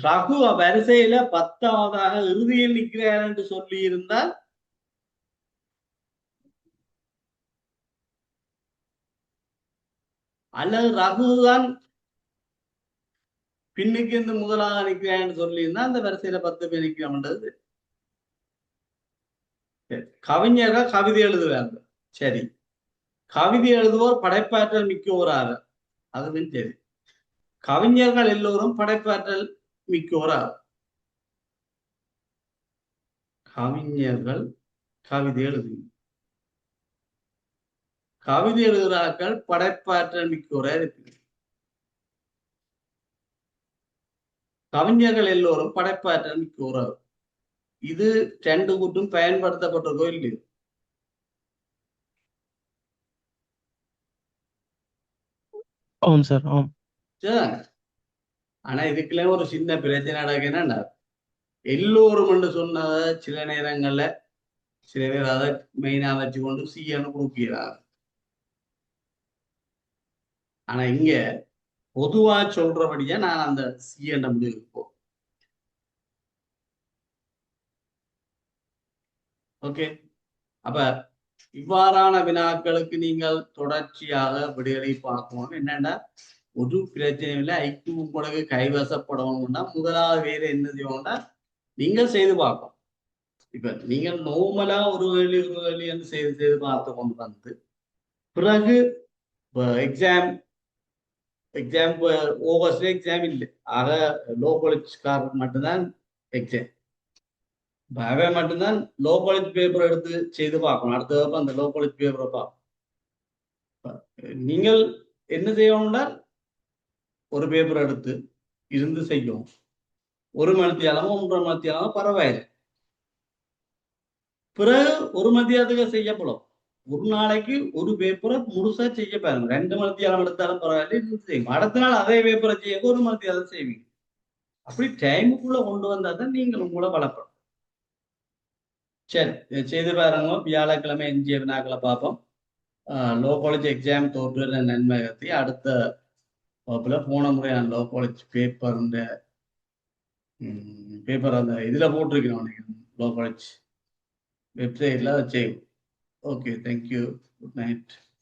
ரகு வரிசையில 10ஆவதாக இறுதியில் நிற்கிறார் என்று சொல்லி இருந்தால் அல்லது ரகுதான் பின்னுக்கு இருந்து முதலாக நிற்கிறான்னு சொல்லி இருந்தா அந்த வரிசையில 10 பேர் நிற்கிறோம்ன்றது. கவிஞர்கள் கவிதை எழுதுவாங்க, சரி. கவிதை எழுதுவோர் படைப்பாற்றல் மிக்கோராக, அதுவும் சரி. கவிஞர்கள் எல்லோரும் படைப்பாற்றல் மிக்கோராக. கவிஞர்கள் கவிதை எழுது, கவிதை எழுதுகிறார்கள் படைப்பாற்றல் மிக்கோரா இருக்கு. கவிஞர்கள் எல்லோரும் படைப்பாற்றல் மிக்கோரா. இது 2 கூட்டும் பயன்படுத்தப்பட்டிருக்கோ இல்லையோ? ஆம் சார், ஆம். ஆனா இதுக்குள்ள ஒரு சின்ன பிரச்சனை நடக்குன்னா, எல்லோரும் என்று சொன்னத சில நேரங்கள்ல சில பேர் அதை மெயினா வச்சு கொண்டு சீன்னு கொடுக்கிறார். ஆனா இங்க பொதுவா சொல்றபடியா நான் அந்த சி என்ற முடிவுக்கு போ. ஓகே, அப்ப இவ்வாறான வினாக்களுக்கு நீங்கள் தொடர்ச்சியாக விடையளி பார்க்கணும். என்னன்னா, ஒரு பிரச்சனையும் இல்லை, ஐக்கு உங்களுக்கு கைவசப்படணும்னா முதலாவது வேலை என்ன செய்வோம்னா நீங்கள் செய்து பார்க்கணும். இப்ப நீங்கள் நோமலா ஒரு வேலி என்று செய்து பார்த்து கொண்டு வந்து பிறகு எக்ஸாம் ஓவர்ஸ்ல எக்ஸாம் இல்லை, ஆக லோ காலேஜ்காரர் மட்டும்தான் எக்ஸாம். அவன் மட்டும்தான் லோ காலேஜ் பேப்பர் எடுத்து செய்து பார்க்கணும். அடுத்த அந்த லோ காலேஜ் பேப்பரை பார்க்கணும். நீங்கள் என்ன செய்யணும்னா ஒரு பேப்பர் எடுத்து இருந்து செய்யும். 1 மணித்தியாலமோ 1.5 மணித்தியாலமோ பரவாயில்லை. பிறகு 1 மணித்தியாலத்துக்கு செய்யப்படும். ஒரு நாளைக்கு ஒரு பேப்பரை முழுசா செய்ய பாருங்க. 2 மணித்தியாலம் எடுத்தாலும் பரவாயில்லை, இருந்து செய்யும். அடுத்த நாள் அதே பேப்பரை செய்ய 1 மணித்தியாலம் செய்வீங்க. அப்படி டைமுக்குள்ள கொண்டு வந்தா தான் நீங்கள் உங்களை வளர்ப்படும். சரி, செய்து பாருங்க. வியாழக்கிழமை எஞ்சிய வினாக்களை பார்ப்போம். லோ காலேஜ் எக்ஸாம் தோற்று நன்மை அடுத்த வகுப்புல போன முறை நான் லோ காலேஜ் பேப்பர் அந்த இதுல போட்டிருக்கிறோம் லோ காலேஜ் வெப்சைட்ல செய்யும். Okay, thank you, good night.